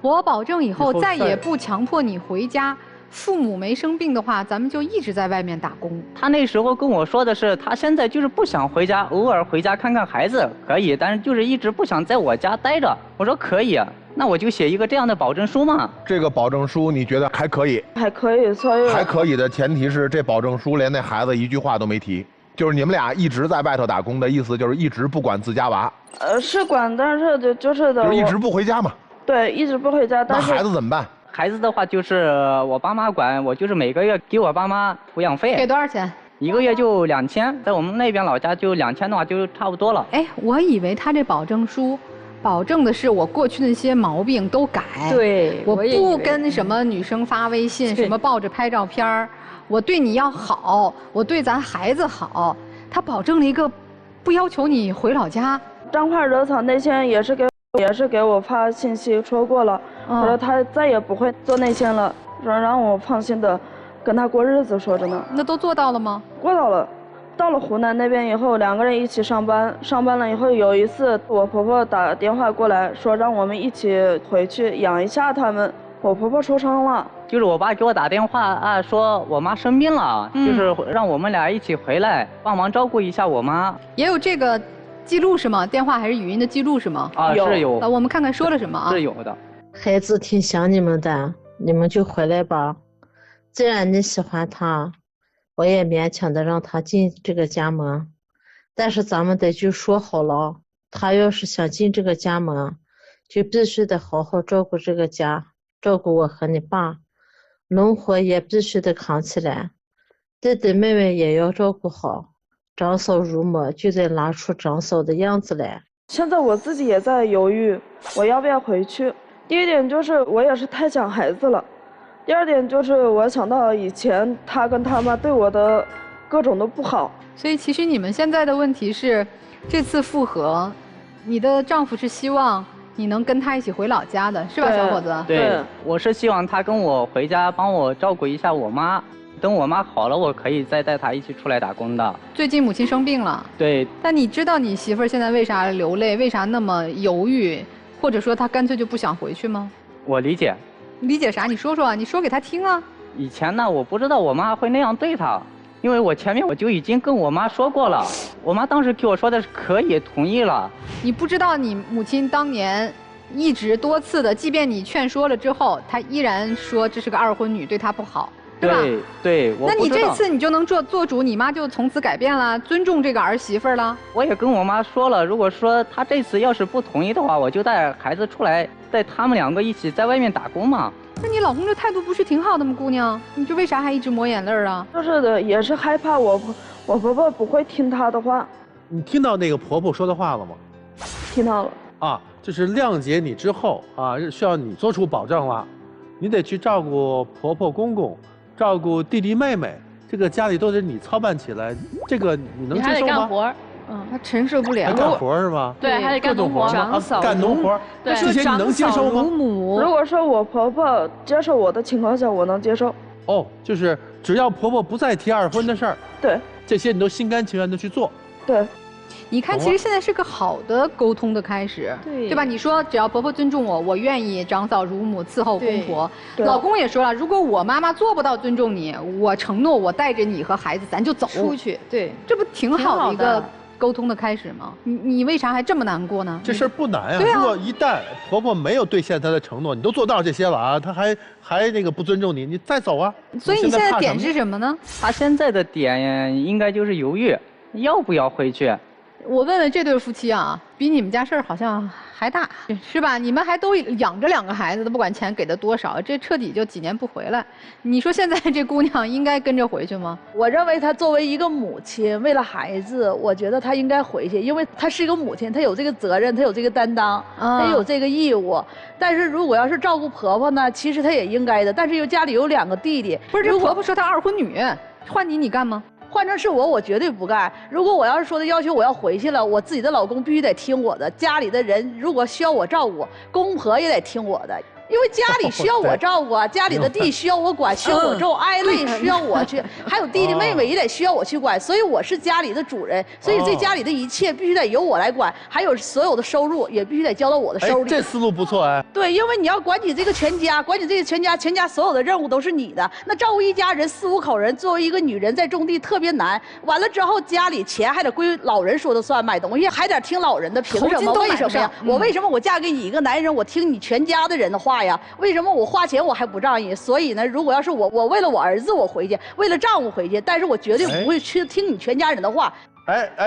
我保证以后再也不强迫你回家。父母没生病的话，咱们就一直在外面打工。他那时候跟我说的是，他现在就是不想回家，偶尔回家看看孩子可以，但是就是一直不想在我家待着。我说可以，那我就写一个这样的保证书嘛。这个保证书你觉得还可以？还可以，所以还可以的前提是这保证书连那孩子一句话都没提，就是你们俩一直在外头打工的意思，就是一直不管自家娃。是管，但是就是一直不回家嘛。对，一直不回家。但是那孩子怎么办？孩子的话就是我爸妈管，我就是每个月给我爸妈抚养费。给多少钱？1个月就2000，在我们那边老家就2000的话就差不多了。哎，我以为他这保证书，保证的是我过去那些毛病都改。对，我不跟什么女生发微信，什么抱着拍照片我对你要好，我对咱孩子好。他保证了一个，不要求你回老家。彰化惹草那天也是给我发信息说过了，我说他再也不会做内线了，让我放心的跟他过日子。说着呢，那都做到了吗？做到了。到了湖南那边以后，2个人一起上班，上班了以后，有一次我婆婆打电话过来说让我们一起回去养一下他们。我婆婆受伤了，就是我爸给我打电话啊，说我妈生病了，就是让我们俩一起回来帮忙照顾一下我妈。也有这个记录是吗？电话还是语音的记录是吗？啊，是有。我们看看说了什么啊？是有的。孩子挺想你们的，你们就回来吧。既然你喜欢他，我也勉强的让他进这个家门。但是咱们得就说好了，他要是想进这个家门，就必须得好好照顾这个家，照顾我和你爸，农活也必须得扛起来，弟弟妹妹也要照顾好。长嫂入门就得拿出长嫂的样子来。现在我自己也在犹豫，我要不要回去。第一点就是我也是太想孩子了，第二点就是我想到以前他跟他妈对我的各种都不好。所以其实你们现在的问题是，这次复合，你的丈夫是希望你能跟他一起回老家的，是吧，小伙子？对，我是希望他跟我回家，帮我照顾一下我妈。等我妈好了，我可以再带她一起出来打工的。最近母亲生病了。对。但你知道你媳妇儿现在为啥流泪，为啥那么犹豫，或者说她干脆就不想回去吗？我理解。理解啥？你说说啊，你说给她听啊。以前呢，我不知道我妈会那样对她，因为我前面我就已经跟我妈说过了，我妈当时给我说的是可以，同意了。你不知道你母亲当年一直多次的，即便你劝说了之后，她依然说这是个二婚女，对她不好。对对，我不知道。那你这次你就能做主，你妈就从此改变了，尊重这个儿媳妇了。我也跟我妈说了，如果说她这次要是不同意的话，我就带孩子出来，带他们2个一起在外面打工嘛。那你老公这态度不是挺好的吗，姑娘？你这为啥还一直抹眼泪啊？就是的，也是害怕我婆婆不会听她的话。你听到那个婆婆说的话了吗？听到了。啊，就是谅解你之后啊，需要你做出保证了，你得去照顾婆婆公公。照顾弟弟妹妹，这个家里都是你操办起来，这个你能接受吗？你还得干活，他承受不了。还干活是吗？对，还得干农活。干农活，对，这些你能接受吗？如果说我婆婆接受我的情况下，我能接受。哦，就是只要婆婆不再提二婚的事儿，对，这些你都心甘情愿的去做。对。你看，其实现在是个好的沟通的开始，对吧？你说只要婆婆尊重我，我愿意长嫂如母，伺候公婆。老公也说了，如果我妈妈做不到尊重你，我承诺我带着你和孩子咱就走出去。对，这不挺好的一个沟通的开始吗？你为啥还这么难过呢？这事儿不难呀。如果一旦婆婆没有兑现她的承诺，你都做到这些了啊，她还那个不尊重你，你再走啊。所以你现在点是什么呢？她现在的点应该就是犹豫，要不要回去。我问问这对夫妻啊，比你们家事儿好像还大，是吧？你们还都养着2个孩子，都不管钱给的多少，这彻底就几年不回来。你说现在这姑娘应该跟着回去吗？我认为她作为一个母亲，为了孩子，我觉得她应该回去，因为她是一个母亲，她有这个责任，她有这个担当，她有这个义务。但是如果要是照顾婆婆呢，其实她也应该的。但是又家里有2个弟弟，不是这婆婆说她2婚女，换你干吗？换成是我绝对不干。如果我要是说的要求我要回去了，我自己的老公必须得听我的，家里的人如果需要我照顾，公婆也得听我的。因为家里需要我照顾啊，家里的地需要我管，需要我种，挨累需要我去，还有弟弟妹妹也得需要我去管，所以我是家里的主人，所以这家里的一切必须得由我来管，还有所有的收入也必须得交到我的手里。这思路不错哎。对，因为你要管起这个全家，管起这个全家所有的任务都是你的。那照顾一家人4、5口人，作为一个女人在种地特别难。完了之后，家里钱还得归老人说了算，买东西还得听老人的，凭什么？为什么呀？我为什么我嫁给你一个男人，我听你全家的人的话呀？为什么我花钱我还不仗义？所以呢，如果要是我为了我儿子我回去，为了丈夫回去，但是我绝对不会去听你全家人的话。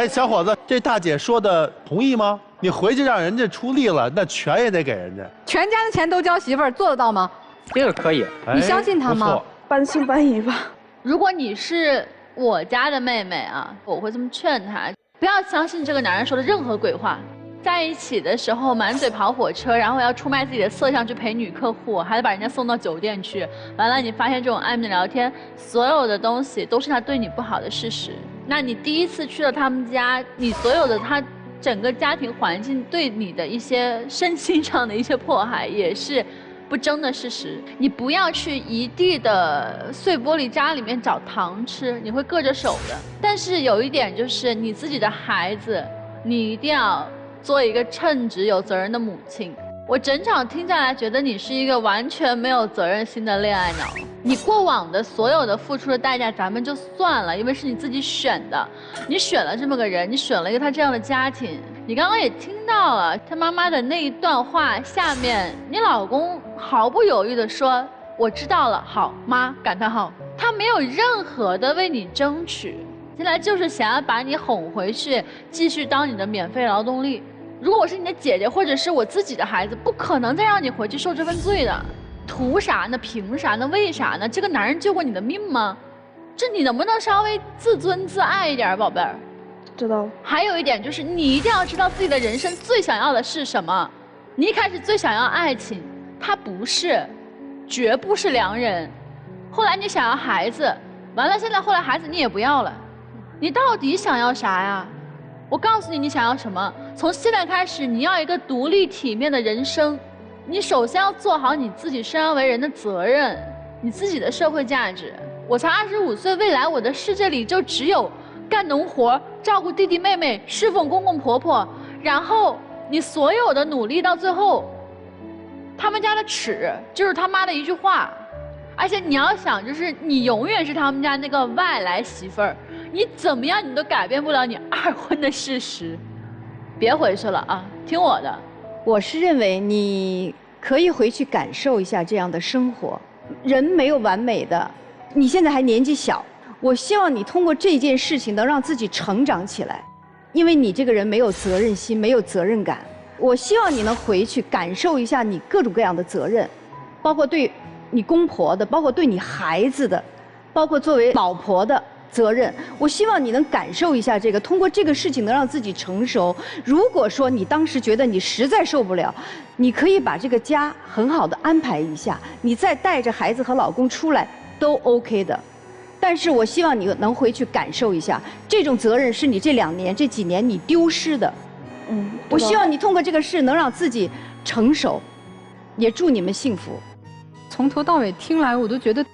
小伙子，这大姐说的同意吗？你回去让人家出力了，那权也得给人家。全家的钱都交媳妇儿，做得到吗？这个可以。你相信他吗？半信半疑吧。如果你是我家的妹妹啊，我会这么劝她，不要相信这个男人说的任何鬼话。在一起的时候满嘴跑火车，然后要出卖自己的色相去陪女客户，还得把人家送到酒店去。完了，你发现这种暧昧的聊天，所有的东西都是他对你不好的事实。那你第一次去了他们家，你所有的他整个家庭环境对你的一些身心上的一些迫害，也是不争的事实。你不要去一地的碎玻璃渣里面找糖吃，你会硌着手的。但是有一点就是你自己的孩子，你一定要做一个称职有责任的母亲。我整场听下来，觉得你是一个完全没有责任心的恋爱脑。你过往的所有的付出的代价，咱们就算了，因为是你自己选的。你选了这么个人，你选了一个他这样的家庭。你刚刚也听到了他妈妈的那一段话，下面你老公毫不犹豫地说：“我知道了，好，妈，感叹号。”他没有任何的为你争取，现在就是想要把你哄回去，继续当你的免费劳动力。如果我是你的姐姐，或者是我自己的孩子，不可能再让你回去受这份罪的。图啥呢？凭啥呢？为啥呢？这个男人救过你的命吗？这你能不能稍微自尊自爱一点，宝贝儿？知道。还有一点就是，你一定要知道自己的人生最想要的是什么。你一开始最想要爱情，他不是，绝不是良人。后来你想要孩子，完了现在后来孩子你也不要了，你到底想要啥呀？我告诉你，你想要什么？从现在开始，你要一个独立体面的人生。你首先要做好你自己生而为人的责任，你自己的社会价值。我才25岁，未来我的世界里就只有干农活、照顾弟弟妹妹、侍奉公公婆婆，然后你所有的努力到最后，他们家的耻就是他妈的一句话。而且你要想，就是你永远是他们家那个外来媳妇儿，你怎么样你都改变不了你2婚的事实。别回去了啊，听我的。我是认为你可以回去感受一下这样的生活。人没有完美的，你现在还年纪小，我希望你通过这件事情能让自己成长起来，因为你这个人没有责任心，没有责任感。我希望你能回去感受一下你各种各样的责任，包括对你公婆的，包括对你孩子的，包括作为老婆的责任。我希望你能感受一下这个，通过这个事情能让自己成熟。如果说你当时觉得你实在受不了，你可以把这个家很好的安排一下，你再带着孩子和老公出来都 OK 的。但但是我希望你能回去感受一下，这种责任是你这2年、这几年你丢失的。我希望你通过这个事能让自己成熟，也祝你们幸福。从头到尾听来，我都觉得，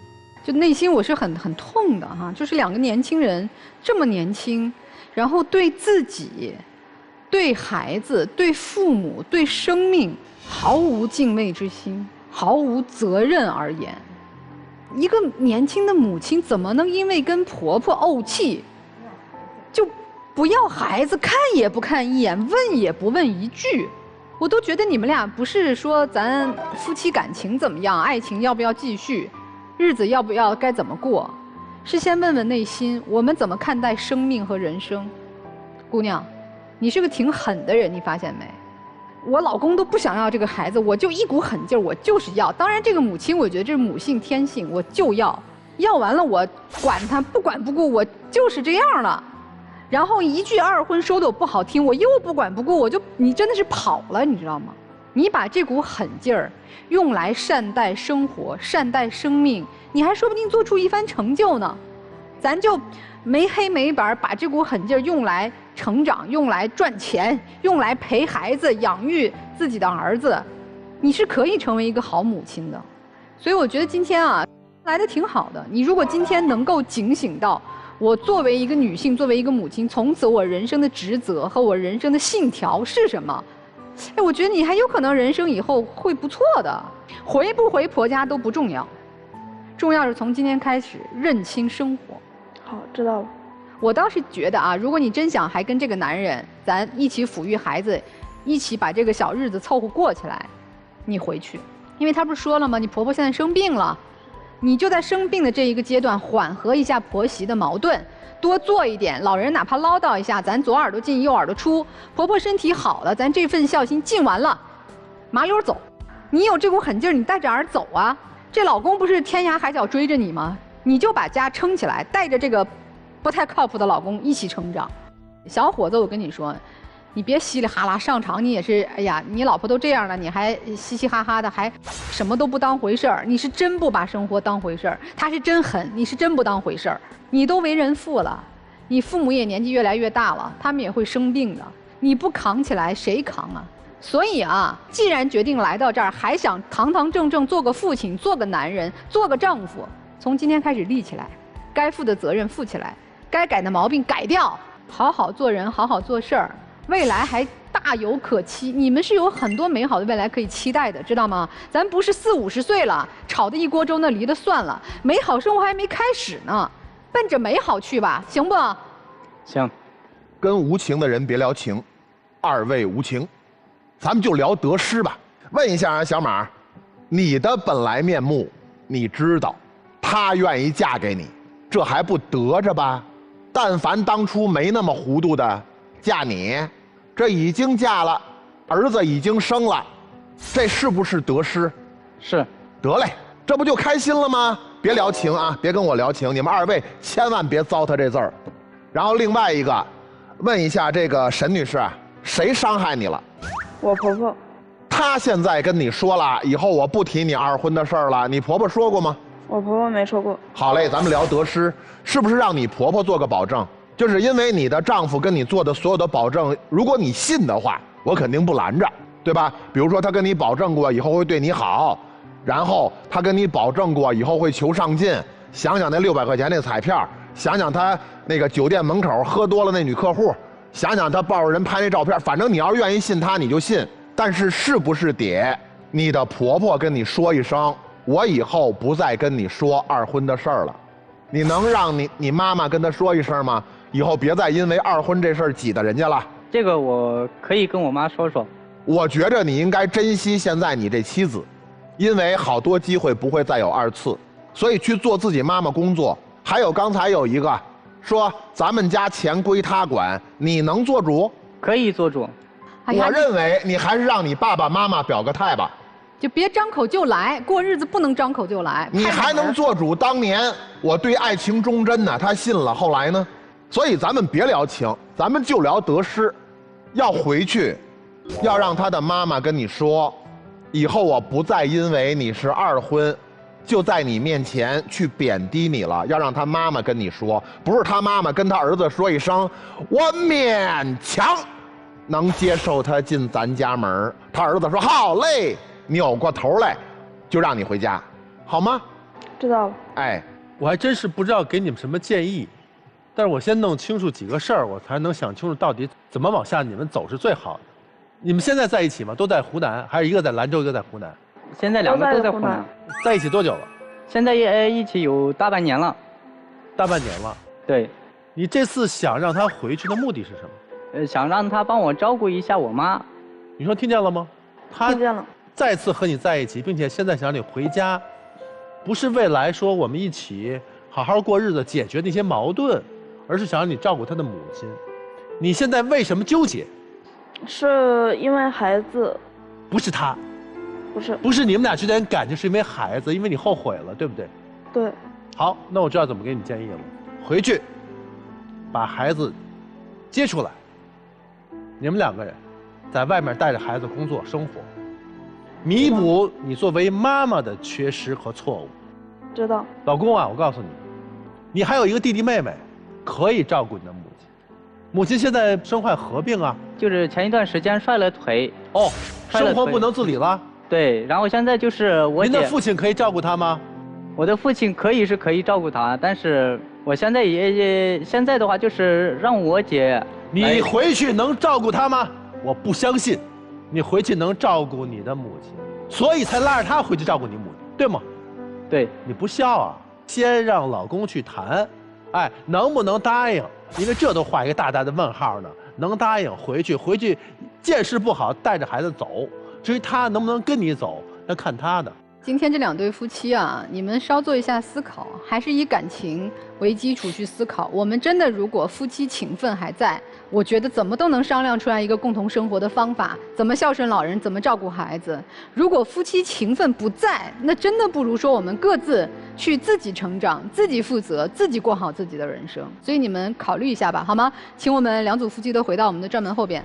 就内心我是很痛的哈。就是2个年轻人这么年轻，然后对自己、对孩子、对父母、对生命毫无敬畏之心，毫无责任而言。一个年轻的母亲怎么能因为跟婆婆怄气，就不要孩子，看也不看一眼，问也不问一句？我都觉得你们俩不是说咱夫妻感情怎么样，爱情要不要继续，日子要不要该怎么过，是先问问内心，我们怎么看待生命和人生。姑娘，你是个挺狠的人，你发现没？我老公都不想要这个孩子，我就一股狠劲儿，我就是要。当然，这个母亲，我觉得这是母性天性，我就要。要完了，我管他，不管不顾，我就是这样了。然后一句2婚说的我不好听，我又不管不顾，你真的是跑了，你知道吗？你把这股狠劲儿用来善待生活、善待生命，你还说不定做出一番成就呢。咱就没黑没白把这股狠劲儿用来成长，用来赚钱，用来陪孩子、养育自己的儿子，你是可以成为一个好母亲的。所以我觉得今天啊来得挺好的。你如果今天能够警醒到，我作为一个女性，作为一个母亲，从此我人生的职责和我人生的信条是什么？哎，我觉得你还有可能人生以后会不错的。回不回婆家都不重要，重要是从今天开始认清生活。好，知道了。我倒是觉得啊，如果你真想还跟这个男人咱一起抚育孩子，一起把这个小日子凑合过起来，你回去，因为他不是说了吗？你婆婆现在生病了，你就在生病的这一个阶段缓和一下婆媳的矛盾，多做一点。老人哪怕唠叨一下，咱左耳朵进右耳朵出。婆婆身体好了，咱这份孝心尽完了，麻溜走。你有这股狠劲儿，你带着儿走啊。这老公不是天涯海角追着你吗？你就把家撑起来，带着这个不太靠谱的老公一起成长。小伙子，我跟你说，你别稀里哈啦上场，你也是，哎呀，你老婆都这样了，你还嘻嘻哈哈的，还什么都不当回事儿，你是真不把生活当回事儿。他是真狠，你是真不当回事儿。你都为人父了，你父母也年纪越来越大了，他们也会生病的，你不扛起来谁扛啊？所以啊，既然决定来到这儿，还想堂堂正正做个父亲，做个男人，做个丈夫，从今天开始立起来，该负的责任负起来，该改的毛病改掉，好好做人，好好做事儿，未来还大有可期。你们是有很多美好的未来可以期待的，知道吗？咱不是40、50岁了，炒的一锅粥，那离了算了，美好生活还没开始呢，奔着美好去吧，行不？行。跟无情的人别聊情，2位无情，咱们就聊得失吧。问一下啊，小马，你的本来面目你知道，她愿意嫁给你，这还不得着吧？但凡当初没那么糊涂的嫁你，这已经嫁了，儿子已经生了，这是不是得失？是。得嘞，这不就开心了吗？别聊情啊，别跟我聊情，你们2位千万别糟蹋这字儿。然后另外一个，问一下这个沈女士啊，谁伤害你了？我婆婆。她现在跟你说了，以后我不提你2婚的事儿了，你婆婆说过吗？我婆婆没说过。好嘞，咱们聊得失，是不是让你婆婆做个保证？就是因为你的丈夫跟你做的所有的保证，如果你信的话，我肯定不拦着，对吧？比如说他跟你保证过以后会对你好，然后他跟你保证过以后会求上进，想想那600块钱那彩票，想想他那个酒店门口喝多了那女客户，想想他抱着人拍那照片，反正你要是愿意信他你就信。但是是不是得你的婆婆跟你说一声，我以后不再跟你说2婚的事儿了？你能让你妈妈跟她说一声吗？以后别再因为2婚这事儿挤得人家了。这个我可以跟我妈说说。我觉着你应该珍惜现在你这妻子，因为好多机会不会再有2次，所以去做自己妈妈工作。还有刚才有一个说咱们家钱归她管，你能做主？可以做主。我认为你还是让你爸爸妈妈表个态吧，就别张口就来，过日子不能张口就来。你还能做主？当年我对爱情忠贞呢，他信了，后来呢？所以咱们别聊情，咱们就聊得失。要回去，要让他的妈妈跟你说，以后我不再因为你是2婚，就在你面前去贬低你了，要让他妈妈跟你说，不是他妈妈跟他儿子说一声，我勉强能接受他进咱家门，他儿子说好嘞，扭过头来就让你回家，好吗？知道了。哎，我还真是不知道给你们什么建议，但是我先弄清楚几个事儿，我才能想清楚到底怎么往下你们走是最好的。你们现在在一起吗？都在湖南，还是一个在兰州，一个在湖南？现在2个都在湖南。在一起多久了？现在一起有大半年了。大半年了。对。你这次想让他回去的目的是什么？想让他帮我照顾一下我妈。你说听见了吗？他听见了。再次和你在一起，并且现在想让你回家，不是未来说我们一起好好过日子，解决那些矛盾，而是想让你照顾他的母亲。你现在为什么纠结？是因为孩子。不是他。不是你们俩之间感情是因为孩子，因为你后悔了，对不对？对。好，那我知道怎么给你建议了。回去，把孩子接出来，你们2个人在外面带着孩子工作生活，弥补你作为妈妈的缺失和错误。知道。老公啊，我告诉你，你还有一个弟弟妹妹，可以照顾你的母亲。母亲现在身患何病啊？就是前一段时间摔了腿。哦，生活不能自理了。对，然后现在就是我姐。您的父亲可以照顾他吗？我的父亲可以照顾他，但是我现在现在的话就是让我姐。你回去能照顾他吗？我不相信，你回去能照顾你的母亲，所以才拉着他回去照顾你母亲，对吗？对。你不孝啊！先让老公去谈，哎，能不能答应？因为这都画一个大大的问号呢。能答应回去见识不好带着孩子走。至于他能不能跟你走，那看他的。今天这2对夫妻啊，你们稍做一下思考，还是以感情为基础去思考。我们真的如果夫妻情分还在，我觉得怎么都能商量出来一个共同生活的方法，怎么孝顺老人，怎么照顾孩子。如果夫妻情分不在，那真的不如说我们各自去自己成长，自己负责，自己过好自己的人生。所以你们考虑一下吧，好吗？请我们2组夫妻都回到我们的转门后边。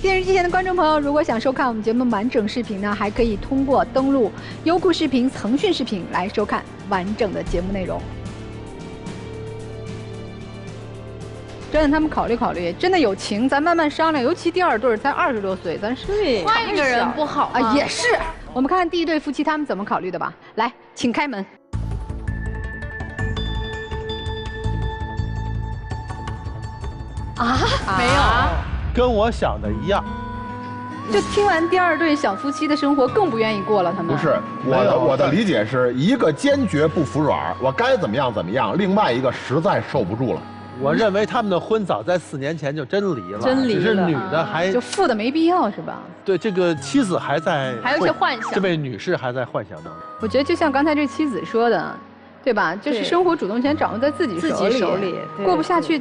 电视机前的观众朋友，如果想收看我们节目完整视频呢，还可以通过登录优酷视频、腾讯视频来收看完整的节目内容。真的，他们考虑考虑，真的有情，咱慢慢商量。尤其第2对才20多岁，咱是换一个人不好啊？也是。我们看看第1对夫妻他们怎么考虑的吧。来，请开门。啊？没有。跟我想的一样，就听完第2对小夫妻的生活更不愿意过了。他们不是我的理解是一个坚决不服软，我该怎么样怎么样，另外一个实在受不住了。我认为他们的婚早在4年前就真离了，真离了，只是女的还就负的没必要是吧？对，这个妻子还在，还有一些幻想，这位女士还在幻想当中。我觉得就像刚才这妻子说的，对吧？就是生活主动权掌握在自己手里，过不下去，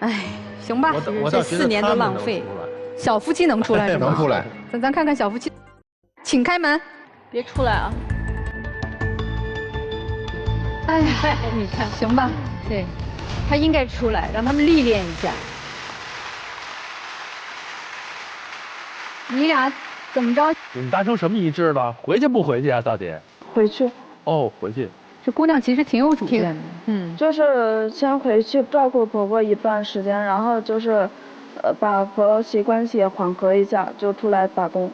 哎。行吧，这4年都浪费。小夫妻能出来是吗？能出来。咱看看小夫妻，请开门。别出来啊！哎呀，你看，行吧？对，他应该出来，让他们历练一下。你俩怎么着？你们达成什么一致了？回去不回去啊，大姐？回去。哦，回去。这姑娘其实挺有主见的，就是先回去照顾婆婆一段时间，然后就是，把婆媳关系也缓和一下，就出来打工。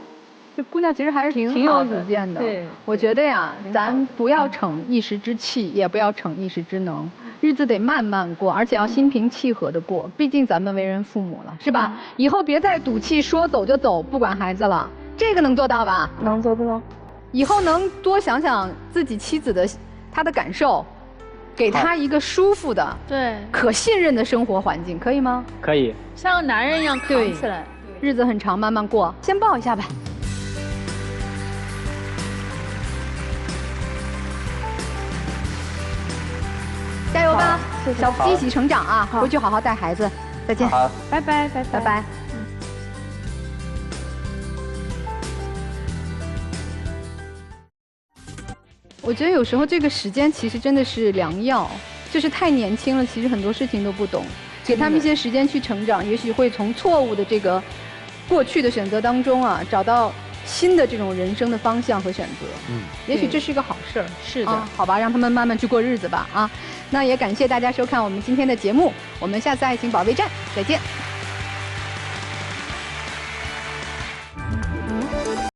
这姑娘其实还是挺有主见的。对，我觉得呀，咱不要逞一时之气，也不要逞一时之能，日子得慢慢过，而且要心平气和的过。毕竟咱们为人父母了，是吧？以后别再赌气说走就走，不管孩子了，这个能做到吧？能做到。以后能多想想自己妻子的。他的感受，给他一个舒服的、对可信任的生活环境，可以吗？可以，像个男人一样扛起来。日子很长，慢慢过。先抱一下吧。加油吧，小夫妻一起成长啊！回去好好带孩子。再见。好，拜拜，拜拜，拜拜。我觉得有时候这个时间其实真的是良药，就是太年轻了，其实很多事情都不懂，给他们一些时间去成长，也许会从错误的这个过去的选择当中啊，找到新的这种人生的方向和选择。也许这是一个好事儿。是的，好吧，让他们慢慢去过日子吧啊。那也感谢大家收看我们今天的节目，我们下次爱情保卫战再见。